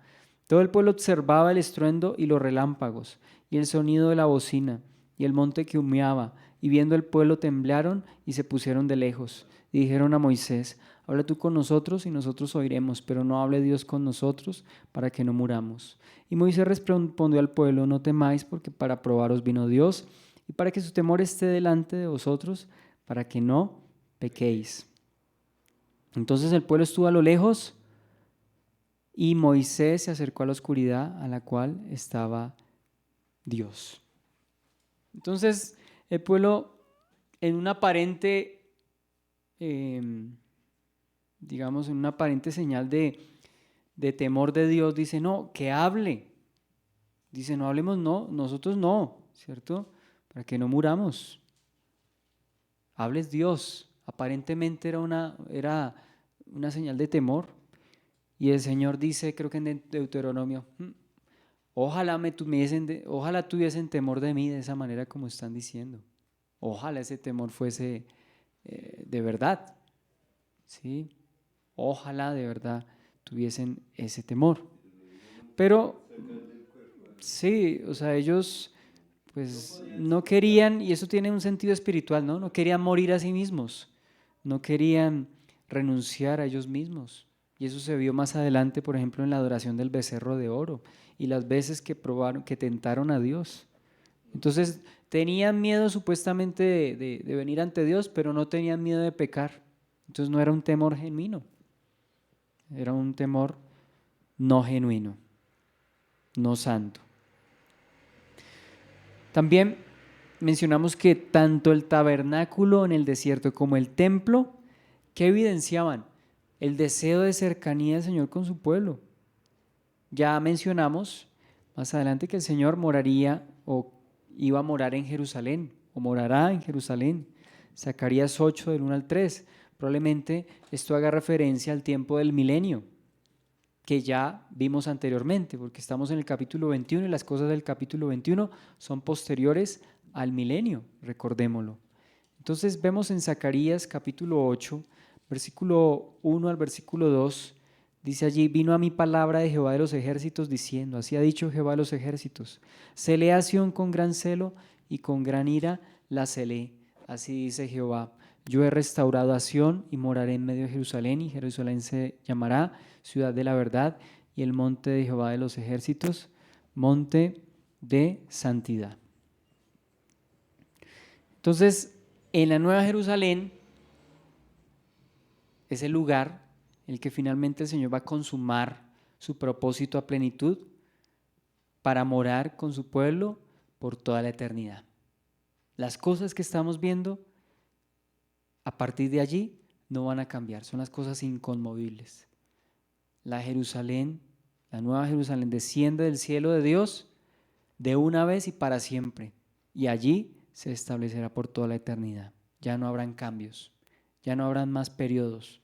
todo el pueblo observaba el estruendo y los relámpagos y el sonido de la bocina y el monte que humeaba, y viendo el pueblo temblaron y se pusieron de lejos. Y dijeron a Moisés: habla tú con nosotros y nosotros oiremos, pero no hable Dios con nosotros para que no muramos. Y Moisés respondió al pueblo: no temáis, porque para probaros vino Dios, y para que su temor esté delante de vosotros, para que no pequéis. Entonces el pueblo estuvo a lo lejos, y Moisés se acercó a la oscuridad a la cual estaba Dios. Entonces el pueblo, en una aparente, digamos, en una aparente señal de temor de Dios, dice: no, que hable. Dice: no hablemos, no, nosotros no, ¿cierto? Para que no muramos. Hables Dios. Aparentemente era una señal de temor. Y el Señor dice, creo que en Deuteronomio: ojalá ojalá tuviesen temor de mí de esa manera como están diciendo. Ojalá ese temor fuese de verdad, ¿sí? Ojalá de verdad tuviesen ese temor. Pero sí, o sea, ellos pues no querían, y eso tiene un sentido espiritual, ¿no? No querían morir a sí mismos, no querían renunciar a ellos mismos. Y eso se vio más adelante, por ejemplo, en la adoración del becerro de oro y las veces que probaron, que tentaron a Dios. Entonces tenían miedo supuestamente de venir ante Dios, pero no tenían miedo de pecar. Entonces no era un temor genuino, era un temor no genuino, no santo. También mencionamos que tanto el tabernáculo en el desierto como el templo, ¿qué evidenciaban? El deseo de cercanía del Señor con su pueblo. Ya mencionamos más adelante que el Señor moraría o iba a morar en Jerusalén, o morará en Jerusalén. Zacarías 8, del 1 al 3. Probablemente esto haga referencia al tiempo del milenio, que ya vimos anteriormente, porque estamos en el capítulo 21 y las cosas del capítulo 21 son posteriores al milenio, recordémoslo. Entonces vemos en Zacarías capítulo 8, versículo 1 al versículo 2, dice allí: vino a mí palabra de Jehová de los ejércitos diciendo, así ha dicho Jehová de los ejércitos, celé a Sión con gran celo y con gran ira la celé, así dice Jehová, yo he restaurado a Sión y moraré en medio de Jerusalén, y Jerusalén se llamará ciudad de la verdad, y el monte de Jehová de los ejércitos, monte de santidad. Entonces, en la Nueva Jerusalén es el lugar en el que finalmente el Señor va a consumar su propósito a plenitud para morar con su pueblo por toda la eternidad. Las cosas que estamos viendo a partir de allí no van a cambiar, son las cosas inconmovibles. La Jerusalén, la Nueva Jerusalén, desciende del cielo de Dios de una vez y para siempre, y allí se establecerá por toda la eternidad. Ya no habrán cambios, ya no habrán más periodos,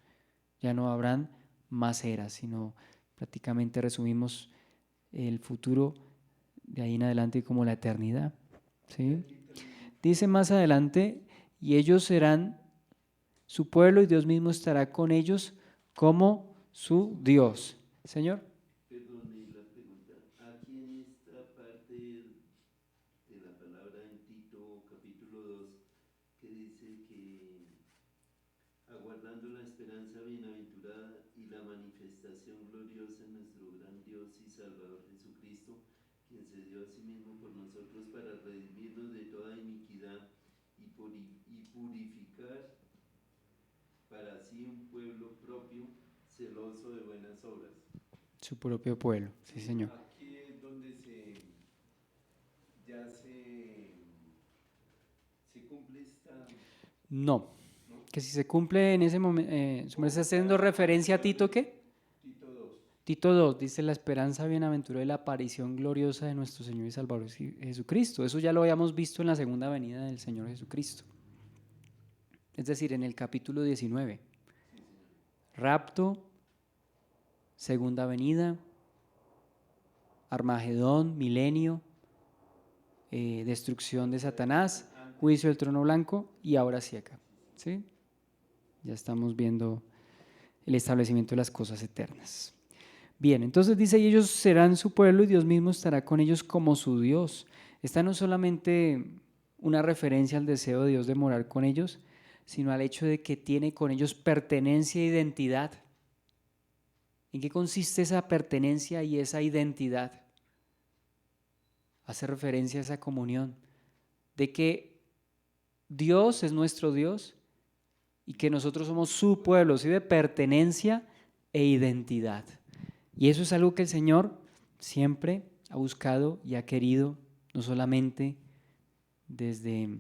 ya no habrán más eras, sino prácticamente resumimos el futuro de ahí en adelante como la eternidad, ¿sí? Dice más adelante: y ellos serán su pueblo y Dios mismo estará con ellos como su Dios. Señor. Perdón, y la pregunta, aquí en esta parte de la palabra en Tito capítulo 2, que dice que aguardando la esperanza bienaventurada y la manifestación gloriosa de nuestro gran Dios y Salvador Jesucristo, quien se dio a sí mismo por nosotros para redimirnos de toda iniquidad y purificar para sí un pueblo propio, celoso de buenas obras. Su propio pueblo, sí señor. Aquí es donde ya se cumple esta, No, ¿no? que si se cumple en ese momento, su merced está haciendo referencia a Tito, ¿qué? Tito 2. Tito 2 dice la esperanza bienaventurada y la aparición gloriosa de nuestro Señor y Salvador Jesucristo. Eso ya lo habíamos visto en la segunda venida del Señor Jesucristo. Es decir, en el capítulo 19. Rapto, segunda venida, Armagedón, milenio, destrucción de Satanás, juicio del trono blanco y ahora sí acá. ¿Sí? Ya estamos viendo el establecimiento de las cosas eternas. Bien, entonces dice, y ellos serán su pueblo y Dios mismo estará con ellos como su Dios. Esta no es solamente una referencia al deseo de Dios de morar con ellos, sino al hecho de que tiene con ellos pertenencia e identidad. ¿En qué consiste esa pertenencia y esa identidad? Hace referencia a esa comunión, de que Dios es nuestro Dios y que nosotros somos su pueblo, ¿sí? De pertenencia e identidad. Y eso es algo que el Señor siempre ha buscado y ha querido, no solamente desde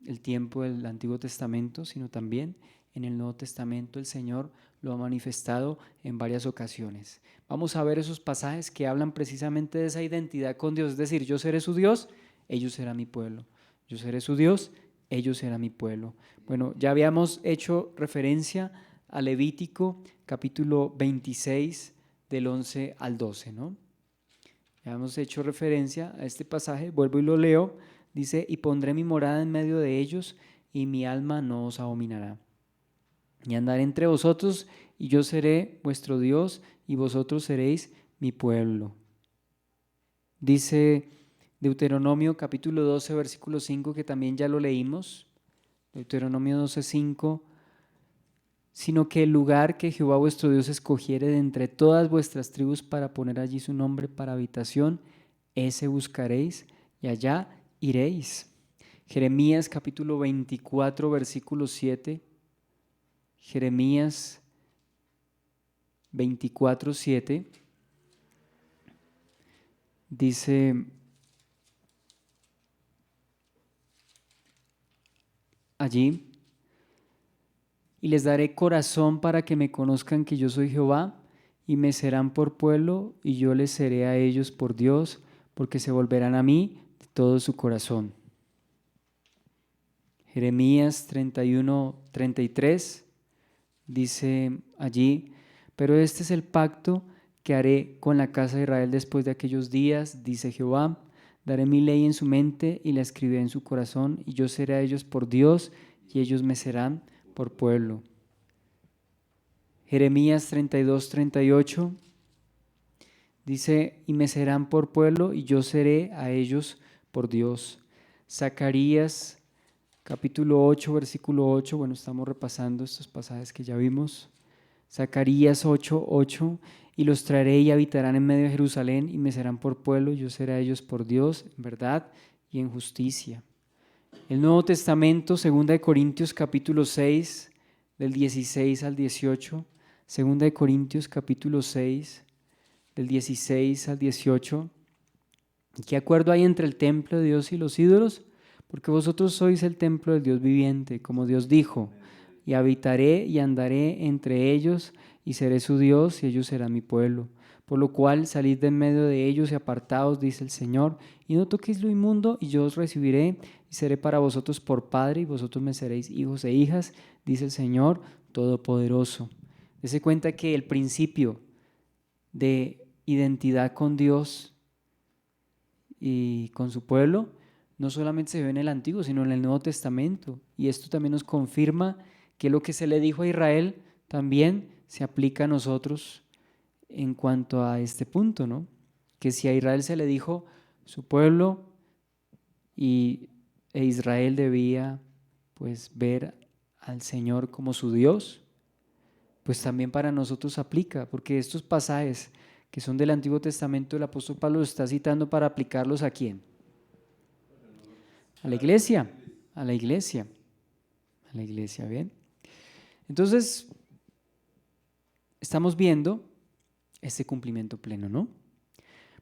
el tiempo del Antiguo Testamento, sino también en el Nuevo Testamento el Señor lo ha manifestado en varias ocasiones. Vamos a ver esos pasajes que hablan precisamente de esa identidad con Dios, es decir, yo seré su Dios, ellos serán mi pueblo. Yo seré su Dios, ellos serán mi pueblo. Bueno, ya habíamos hecho referencia a Levítico capítulo 26 del 11 al 12, ¿no? Ya hemos hecho referencia a este pasaje, vuelvo y lo leo. Dice, y pondré mi morada en medio de ellos, y mi alma no os abominará. Y andaré entre vosotros, y yo seré vuestro Dios, y vosotros seréis mi pueblo. Dice Deuteronomio capítulo 12, versículo 5, que también ya lo leímos. Deuteronomio 12, 5. Sino que el lugar que Jehová vuestro Dios escogiere de entre todas vuestras tribus para poner allí su nombre para habitación, ese buscaréis, y allá iréis. Jeremías capítulo 24, versículo 7. Jeremías 24, 7. Dice allí, y les daré corazón para que me conozcan que yo soy Jehová, y me serán por pueblo, y yo les seré a ellos por Dios, porque se volverán a mí de todo su corazón. Jeremías 31, 33 dice allí, pero este es el pacto que haré con la casa de Israel después de aquellos días, dice Jehová, daré mi ley en su mente y la escribiré en su corazón, y yo seré a ellos por Dios, y ellos me serán por pueblo. Jeremías 32, 38 dice, y me serán por pueblo, y yo seré a ellos por Dios. Zacarías capítulo 8, versículo 8, bueno, estamos repasando estos pasajes que ya vimos. Zacarías 8, 8, y los traeré y habitarán en medio de Jerusalén, y me serán por pueblo, y yo seré a ellos por Dios, en verdad y en justicia. El Nuevo Testamento, 2 Corintios capítulo 6, del 16 al 18, 2 Corintios capítulo 6, del 16 al 18. ¿Qué acuerdo hay entre el templo de Dios y los ídolos? Porque vosotros sois el templo del Dios viviente, como Dios dijo, y habitaré y andaré entre ellos, y seré su Dios, y ellos serán mi pueblo. Por lo cual salid de en medio de ellos y apartaos, dice el Señor, y no toquéis lo inmundo, y yo os recibiré, y seré para vosotros por Padre, y vosotros me seréis hijos e hijas, dice el Señor Todopoderoso. Dese cuenta que el principio de identidad con Dios y con su pueblo no solamente se ve en el Antiguo, sino en el Nuevo Testamento. Y esto también nos confirma que lo que se le dijo a Israel también se aplica a nosotros en cuanto a este punto, ¿no? Que si a Israel se le dijo su pueblo e Israel debía pues ver al Señor como su Dios, pues también para nosotros aplica, porque estos pasajes que son del Antiguo Testamento, el apóstol Pablo los está citando para aplicarlos ¿a quién? A la iglesia, a la iglesia, a la iglesia, ¿bien? Entonces, estamos viendo este cumplimiento pleno, ¿no?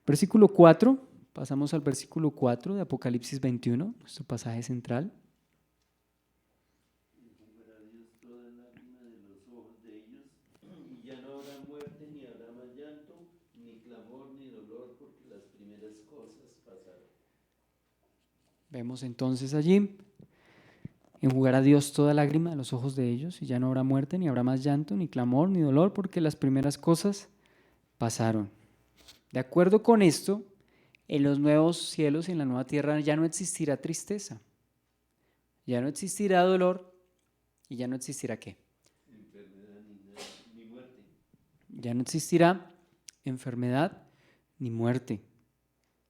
Versículo 4, pasamos al versículo 4 de Apocalipsis 21, nuestro pasaje central. Enjugará Dios toda lágrima de los ojos de ellos, y ya no habrá muerte, ni habrá más llanto, ni clamor, ni dolor, porque las primeras cosas pasaron. Vemos entonces allí, enjugará Dios toda lágrima de los ojos de ellos, y ya no habrá muerte, ni habrá más llanto, ni clamor, ni dolor, porque las primeras cosas pasaron. De acuerdo con esto, en los nuevos cielos y en la nueva tierra ya no existirá tristeza, ya no existirá dolor y ya no existirá ¿qué? Enfermedad ni muerte. Ya no existirá enfermedad ni muerte.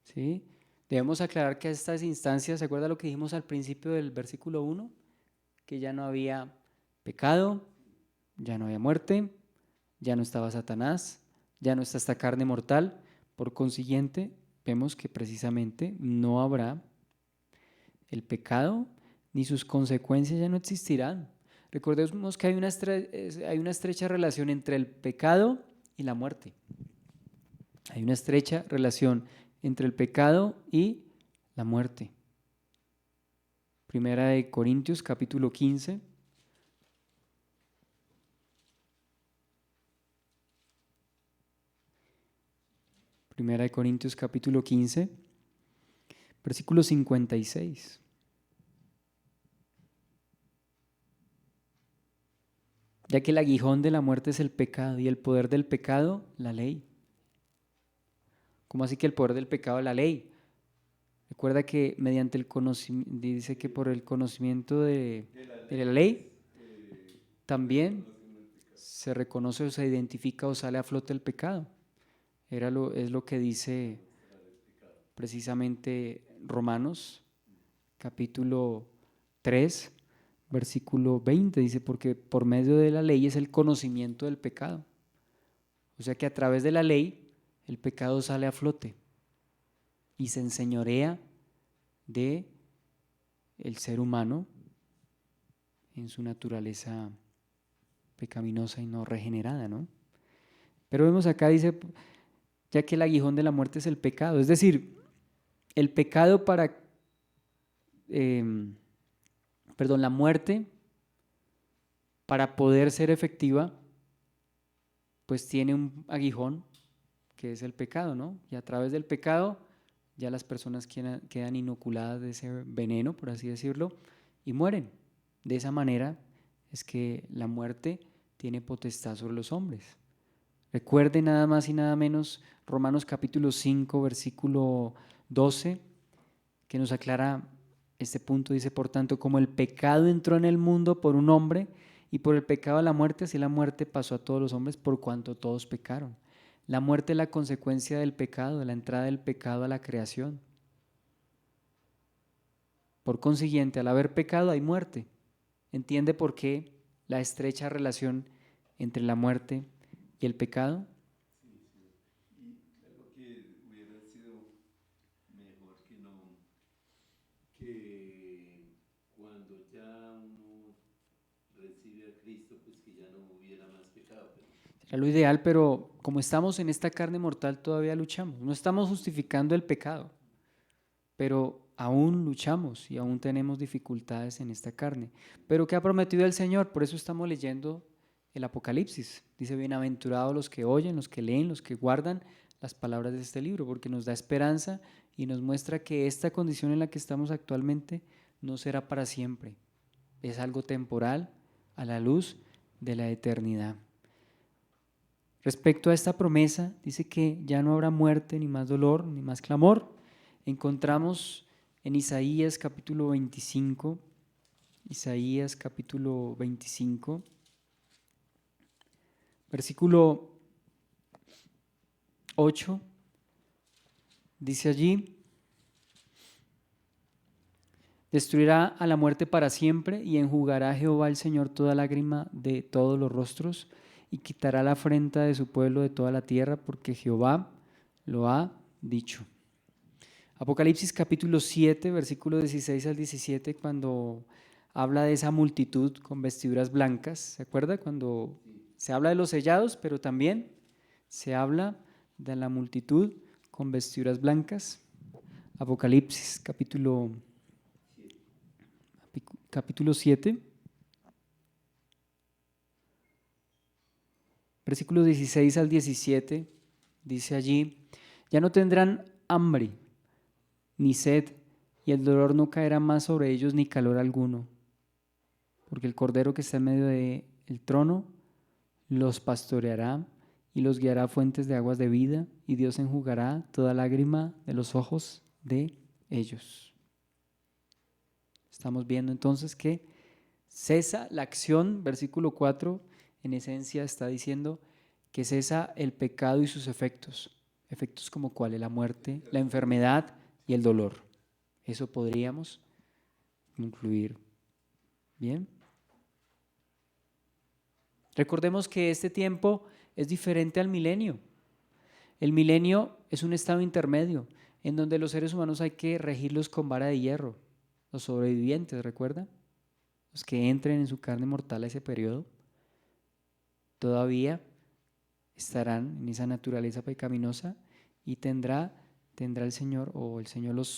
¿Sí? Debemos aclarar que a estas instancias, ¿se acuerda lo que dijimos al principio del versículo 1? Que ya no había pecado, ya no había muerte, ya no estaba Satanás, ya no está esta carne mortal. Por consiguiente, vemos que precisamente no habrá el pecado ni sus consecuencias ya no existirán. Recordemos que hay una estrecha relación entre el pecado y la muerte. Hay una estrecha relación entre el pecado y la muerte. Primera de Corintios, capítulo 15. Primera de Corintios, capítulo 15, versículo 56. Ya que el aguijón de la muerte es el pecado y el poder del pecado, la ley. ¿Cómo así que el poder del pecado, la ley? Recuerda que mediante el conocimiento, dice que por el conocimiento de la ley, también se reconoce o se identifica o sale a flote el pecado. Es lo que dice precisamente Romanos, capítulo 3, versículo 20, dice, porque por medio de la ley es el conocimiento del pecado. O sea que a través de la ley el pecado sale a flote y se enseñorea de el ser humano en su naturaleza pecaminosa y no regenerada, ¿no? Pero vemos acá, dice, ya que el aguijón de la muerte es el pecado. Es decir, el pecado la muerte, para poder ser efectiva, pues tiene un aguijón que es el pecado, ¿no? Y a través del pecado ya las personas quedan inoculadas de ese veneno, por así decirlo, y mueren. De esa manera es que la muerte tiene potestad sobre los hombres. Recuerde nada más y nada menos Romanos capítulo 5, versículo 12, que nos aclara este punto. Dice, por tanto, como el pecado entró en el mundo por un hombre, y por el pecado la muerte, así la muerte pasó a todos los hombres por cuanto todos pecaron. La muerte es la consecuencia del pecado, de la entrada del pecado a la creación. Por consiguiente, al haber pecado hay muerte. ¿Entiende por qué la estrecha relación entre la muerte y el pecado? Sí, sí. Y algo que hubiera sido mejor que cuando ya uno recibe a Cristo, pues que ya no hubiera más pecado. Era lo ideal, pero como estamos en esta carne mortal todavía luchamos. No estamos justificando el pecado, pero aún luchamos y aún tenemos dificultades en esta carne. Pero ¿qué ha prometido el Señor? Por eso estamos leyendo el Apocalipsis. Dice, bienaventurados los que oyen, los que leen, los que guardan las palabras de este libro, porque nos da esperanza y nos muestra que esta condición en la que estamos actualmente no será para siempre. Es algo temporal a la luz de la eternidad. Respecto a esta promesa, dice que ya no habrá muerte, ni más dolor, ni más clamor. Encontramos en Isaías capítulo 25, Isaías capítulo 25, versículo 8, dice allí, destruirá a la muerte para siempre y enjugará a Jehová el Señor toda lágrima de todos los rostros y quitará la afrenta de su pueblo de toda la tierra, porque Jehová lo ha dicho. Apocalipsis capítulo 7, versículo 16 al 17, cuando habla de esa multitud con vestiduras blancas. ¿Se acuerda? Cuando se habla de los sellados, pero también se habla de la multitud con vestiduras blancas. Apocalipsis, capítulo 7, versículos 16 al 17, dice allí: ya no tendrán hambre ni sed, y el dolor no caerá más sobre ellos ni calor alguno, porque el Cordero que está en medio del trono los pastoreará y los guiará a fuentes de aguas de vida, y Dios enjugará toda lágrima de los ojos de ellos. Estamos viendo entonces que cesa la acción. Versículo 4 en esencia está diciendo que cesa el pecado y sus efectos. Efectos como cuáles: la muerte, la enfermedad y el dolor. Eso podríamos concluir. Bien. Recordemos que este tiempo es diferente al milenio. El milenio es un estado intermedio en donde los seres humanos hay que regirlos con vara de hierro. Los sobrevivientes, ¿recuerda? Los que entren en su carne mortal a ese periodo todavía estarán en esa naturaleza pecaminosa, y tendrá el Señor, o el Señor los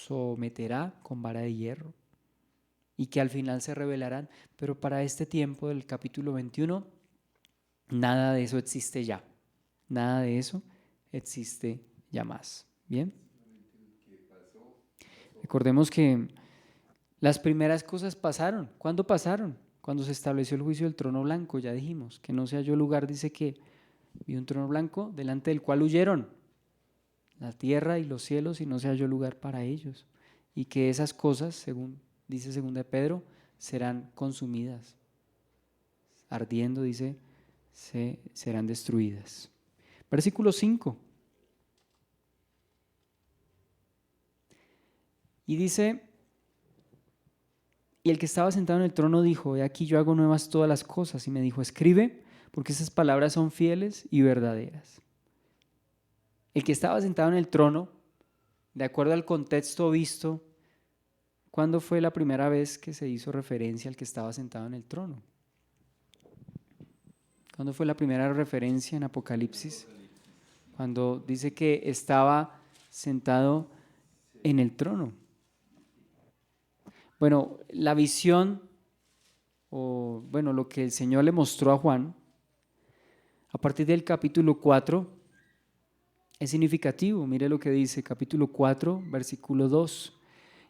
someterá con vara de hierro, y que al final se revelarán. Pero para este tiempo del capítulo 21, nada de eso existe ya. Nada de eso existe ya más. Bien. Recordemos que las primeras cosas pasaron. ¿Cuándo pasaron? Cuando se estableció el juicio del trono blanco. Ya dijimos que no se halló lugar. Dice que vi un trono blanco delante del cual huyeron la tierra y los cielos, y no se halló lugar para ellos. Y que esas cosas, según dice 2 Pedro, serán consumidas. Ardiendo, dice, serán destruidas. Versículo 5. Y dice: y el que estaba sentado en el trono dijo: he aquí yo hago nuevas todas las cosas. Y me dijo: escribe, porque esas palabras son fieles y verdaderas. El que estaba sentado en el trono, de acuerdo al contexto visto, ¿cuándo fue la primera vez que se hizo referencia al que estaba sentado en el trono? ¿Cuándo fue la primera referencia en Apocalipsis? Cuando dice que estaba sentado en el trono. Bueno, la visión, o bueno, lo que el Señor le mostró a Juan a partir del capítulo 4 es significativo. Mire lo que dice, capítulo 4, versículo 2.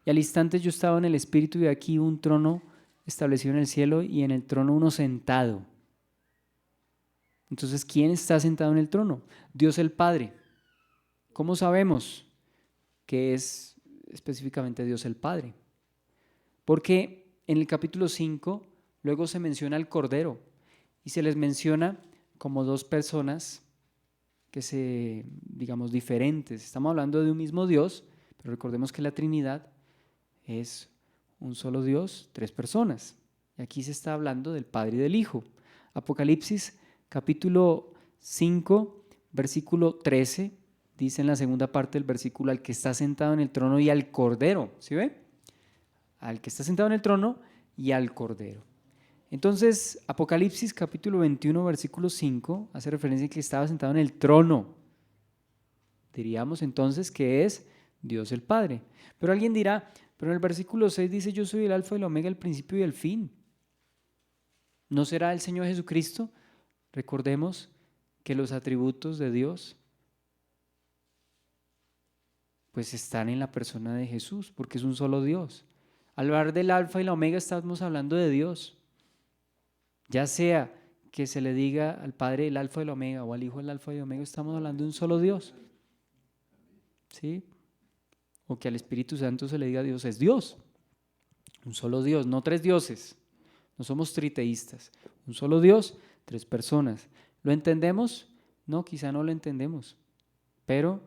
Y al instante yo estaba en el Espíritu, y aquí un trono establecido en el cielo, y en el trono uno sentado. Entonces, ¿quién está sentado en el trono? Dios el Padre. ¿Cómo sabemos que es específicamente Dios el Padre? Porque en el capítulo 5 luego se menciona al Cordero, y se les menciona como dos personas que digamos, diferentes. Estamos hablando de un mismo Dios, pero recordemos que la Trinidad es un solo Dios, tres personas. Y aquí se está hablando del Padre y del Hijo. Apocalipsis capítulo 5, versículo 13, dice en la segunda parte del versículo: al que está sentado en el trono y al Cordero. ¿Sí ve? Al que está sentado en el trono y al Cordero. Entonces, Apocalipsis capítulo 21, versículo 5, hace referencia a que estaba sentado en el trono. Diríamos entonces que es Dios el Padre. Pero alguien dirá: pero en el versículo 6 dice: yo soy el alfa y el omega, el principio y el fin. ¿No será el Señor Jesucristo? Recordemos que los atributos de Dios pues están en la persona de Jesús, porque es un solo Dios. Al hablar del alfa y la omega estamos hablando de Dios. Ya sea que se le diga al Padre el alfa y el omega, o al Hijo el alfa y el omega, estamos hablando de un solo Dios. ¿Sí? O que al Espíritu Santo se le diga Dios es Dios. Un solo Dios, no tres dioses. No somos triteístas. Un solo Dios, tres personas. ¿Lo entendemos? No, quizá no lo entendemos. Pero,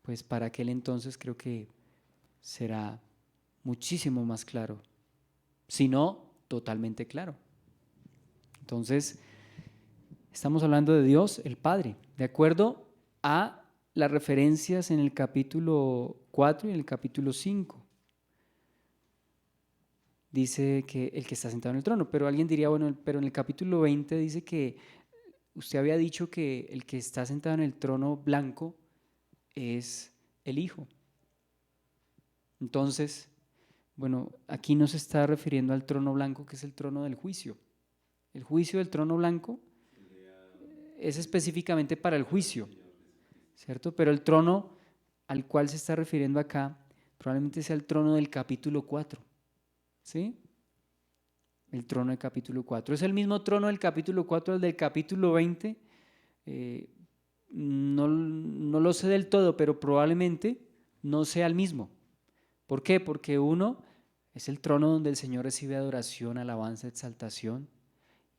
pues para aquel entonces creo que será muchísimo más claro. Si no, totalmente claro. Entonces, estamos hablando de Dios, el Padre, de acuerdo a las referencias en el capítulo 4 y en el capítulo 5. dice que el que está sentado en el trono, pero alguien diría, bueno, pero en el capítulo 20 dice que usted había dicho que el que está sentado en el trono blanco es el Hijo. Entonces, bueno, aquí no se está refiriendo al trono blanco, que es el trono del juicio. El juicio del trono blanco es específicamente para el juicio, ¿cierto? Pero el trono al cual se está refiriendo acá probablemente sea el trono del capítulo 4, ¿sí? El trono del capítulo 4. ¿Es el mismo trono del capítulo 4 al del capítulo 20? No lo sé del todo, pero probablemente no sea el mismo. ¿Por qué? Porque uno es el trono donde el Señor recibe adoración, alabanza, exaltación,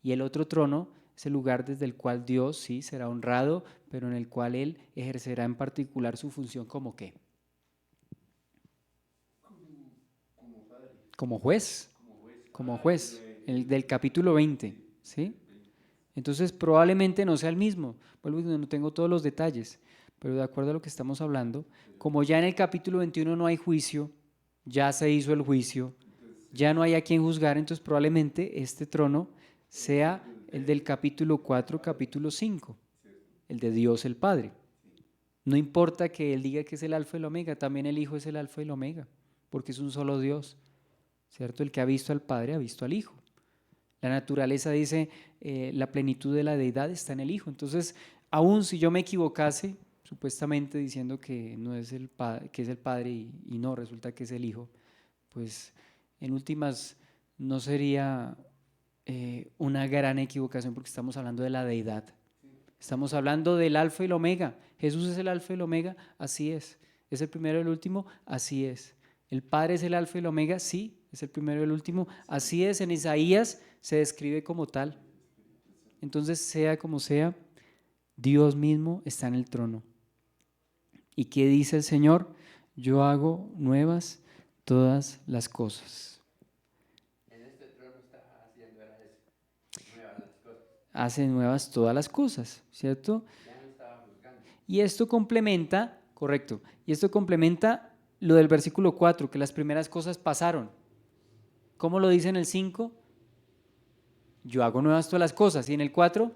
y el otro trono es el lugar desde el cual Dios sí será honrado, pero en el cual Él ejercerá en particular su función como ¿qué? Como padre, Como juez, como juez. como juez, el del capítulo 20, ¿sí? Entonces probablemente no sea el mismo, vuelvo diciendo, no tengo todos los detalles, pero de acuerdo a lo que estamos hablando, como ya en el capítulo 21 no hay juicio, ya se hizo el juicio, ya no hay a quien juzgar, entonces probablemente este trono sea el del capítulo 4, capítulo 5, el de Dios el Padre. No importa que Él diga que es el alfa y el omega, también el Hijo es el alfa y el omega, porque es un solo Dios, ¿cierto? El que ha visto al Padre ha visto al Hijo. La naturaleza dice, la plenitud de la deidad está en el Hijo. Entonces, aun si yo me equivocase, supuestamente diciendo que no es que es el Padre y no, resulta que es el Hijo, pues en últimas no sería una gran equivocación porque estamos hablando de la deidad. Estamos hablando del alfa y el omega. Jesús es el alfa y el omega, así es. Es el primero y el último, así es. El Padre es el alfa y el omega, sí, es el primero y el último, así es. En Isaías se describe como tal. Entonces, sea como sea, Dios mismo está en el trono. ¿Y qué dice el Señor? Yo hago nuevas todas las cosas. En este trono está haciendo era eso, nuevas las cosas. Hace nuevas todas las cosas, ¿cierto? Ya no estaba juzgando. Y esto complementa, correcto, y esto complementa lo del versículo 4, que las primeras cosas pasaron. ¿Cómo lo dice en el 5? Yo hago nuevas todas las cosas. Y en el 4,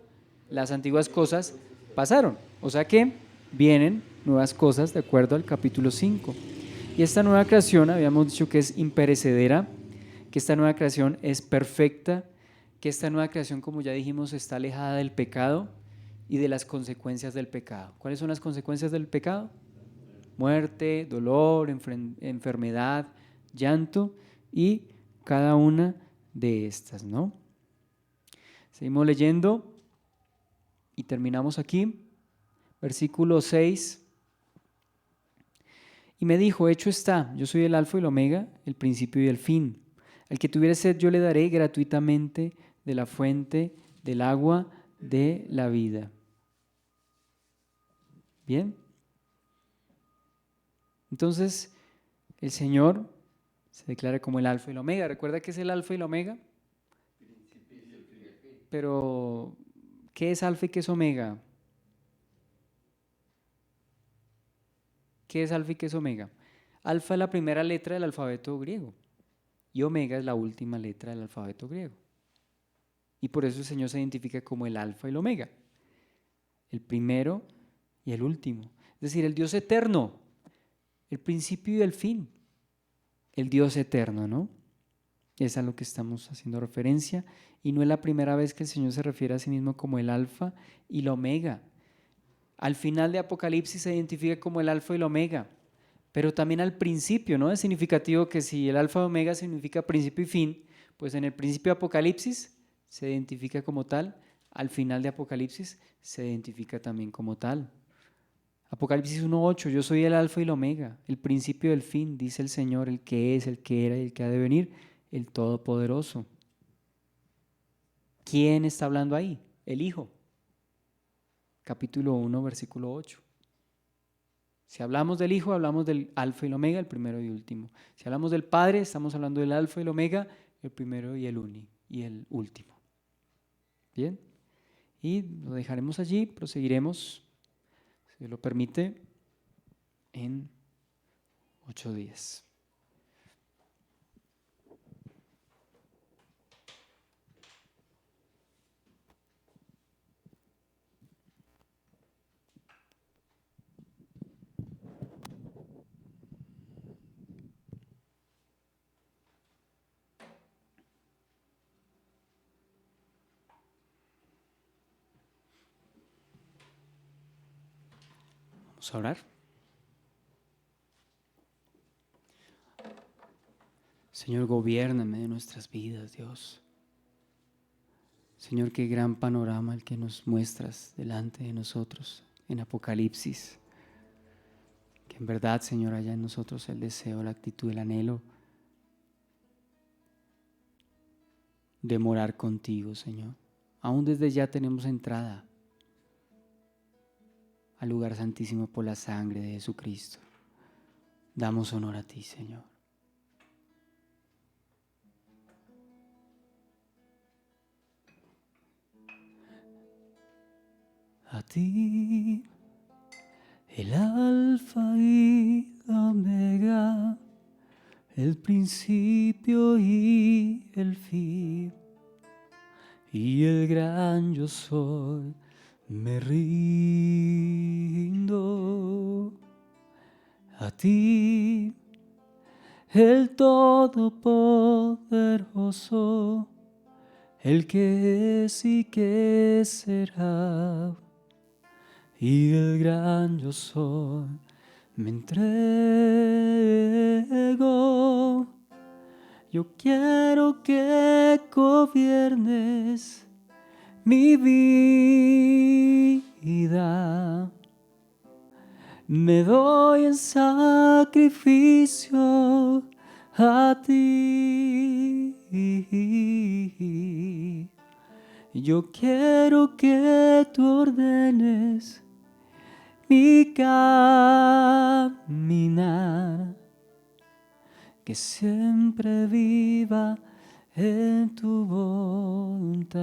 las antiguas cosas pasaron. O sea que vienen nuevas cosas de acuerdo al capítulo 5. Y esta nueva creación, habíamos dicho que es imperecedera, que esta nueva creación es perfecta, que esta nueva creación, como ya dijimos, está alejada del pecado y de las consecuencias del pecado. ¿Cuáles son las consecuencias del pecado? Muerte, dolor, enfermedad, llanto y cada una de estas, ¿no? Seguimos leyendo y terminamos aquí. Versículo 6. Y me dijo, hecho está, yo soy el alfa y el omega, el principio y el fin. Al que tuviere sed yo le daré gratuitamente de la fuente del agua de la vida. Bien. Entonces, el Señor se declara como el alfa y el omega. ¿Recuerda que es el alfa y el omega? Pero, ¿qué es alfa y qué es omega? ¿Qué es alfa y qué es omega? Alfa es la primera letra del alfabeto griego y omega es la última letra del alfabeto griego. Y por eso el Señor se identifica como el alfa y el omega, el primero y el último. Es decir, el Dios eterno, el principio y el fin, el Dios eterno, ¿no? Es a lo que estamos haciendo referencia y no es la primera vez que el Señor se refiere a sí mismo como el alfa y el omega. Al final de Apocalipsis se identifica como el alfa y el omega, pero también al principio, ¿no? Es significativo que si el alfa y omega significa principio y fin, pues en el principio de Apocalipsis se identifica como tal, al final de Apocalipsis se identifica también como tal. Apocalipsis 1:8, yo soy el alfa y el omega, el principio y el fin, dice el Señor, el que es, el que era y el que ha de venir, el Todopoderoso. ¿Quién está hablando ahí? El Hijo. Capítulo 1, versículo 8. Si hablamos del Hijo, hablamos del alfa y el omega, el primero y último. Si hablamos del Padre, estamos hablando del alfa y el omega, el primero y el último. Bien, y lo dejaremos allí, proseguiremos, si Dios lo permite, en 8 días. Vamos a orar. Señor, gobiérname de nuestras vidas, Dios. Señor, qué gran panorama el que nos muestras delante de nosotros en Apocalipsis. Que en verdad, Señor, haya en nosotros el deseo, la actitud, el anhelo de morar contigo, Señor. Aún desde ya tenemos entrada al lugar santísimo por la sangre de Jesucristo. Damos honor a ti, Señor. A ti, el Alfa y la Omega, el principio y el fin, y el gran yo soy, me rindo. A ti, el Todopoderoso, el que es y que será, y el gran yo soy, me entrego. Yo quiero que gobiernes mi vida. Me doy en sacrificio a ti. Yo quiero que tú ordenes mi caminar, que siempre viva en tu voluntad.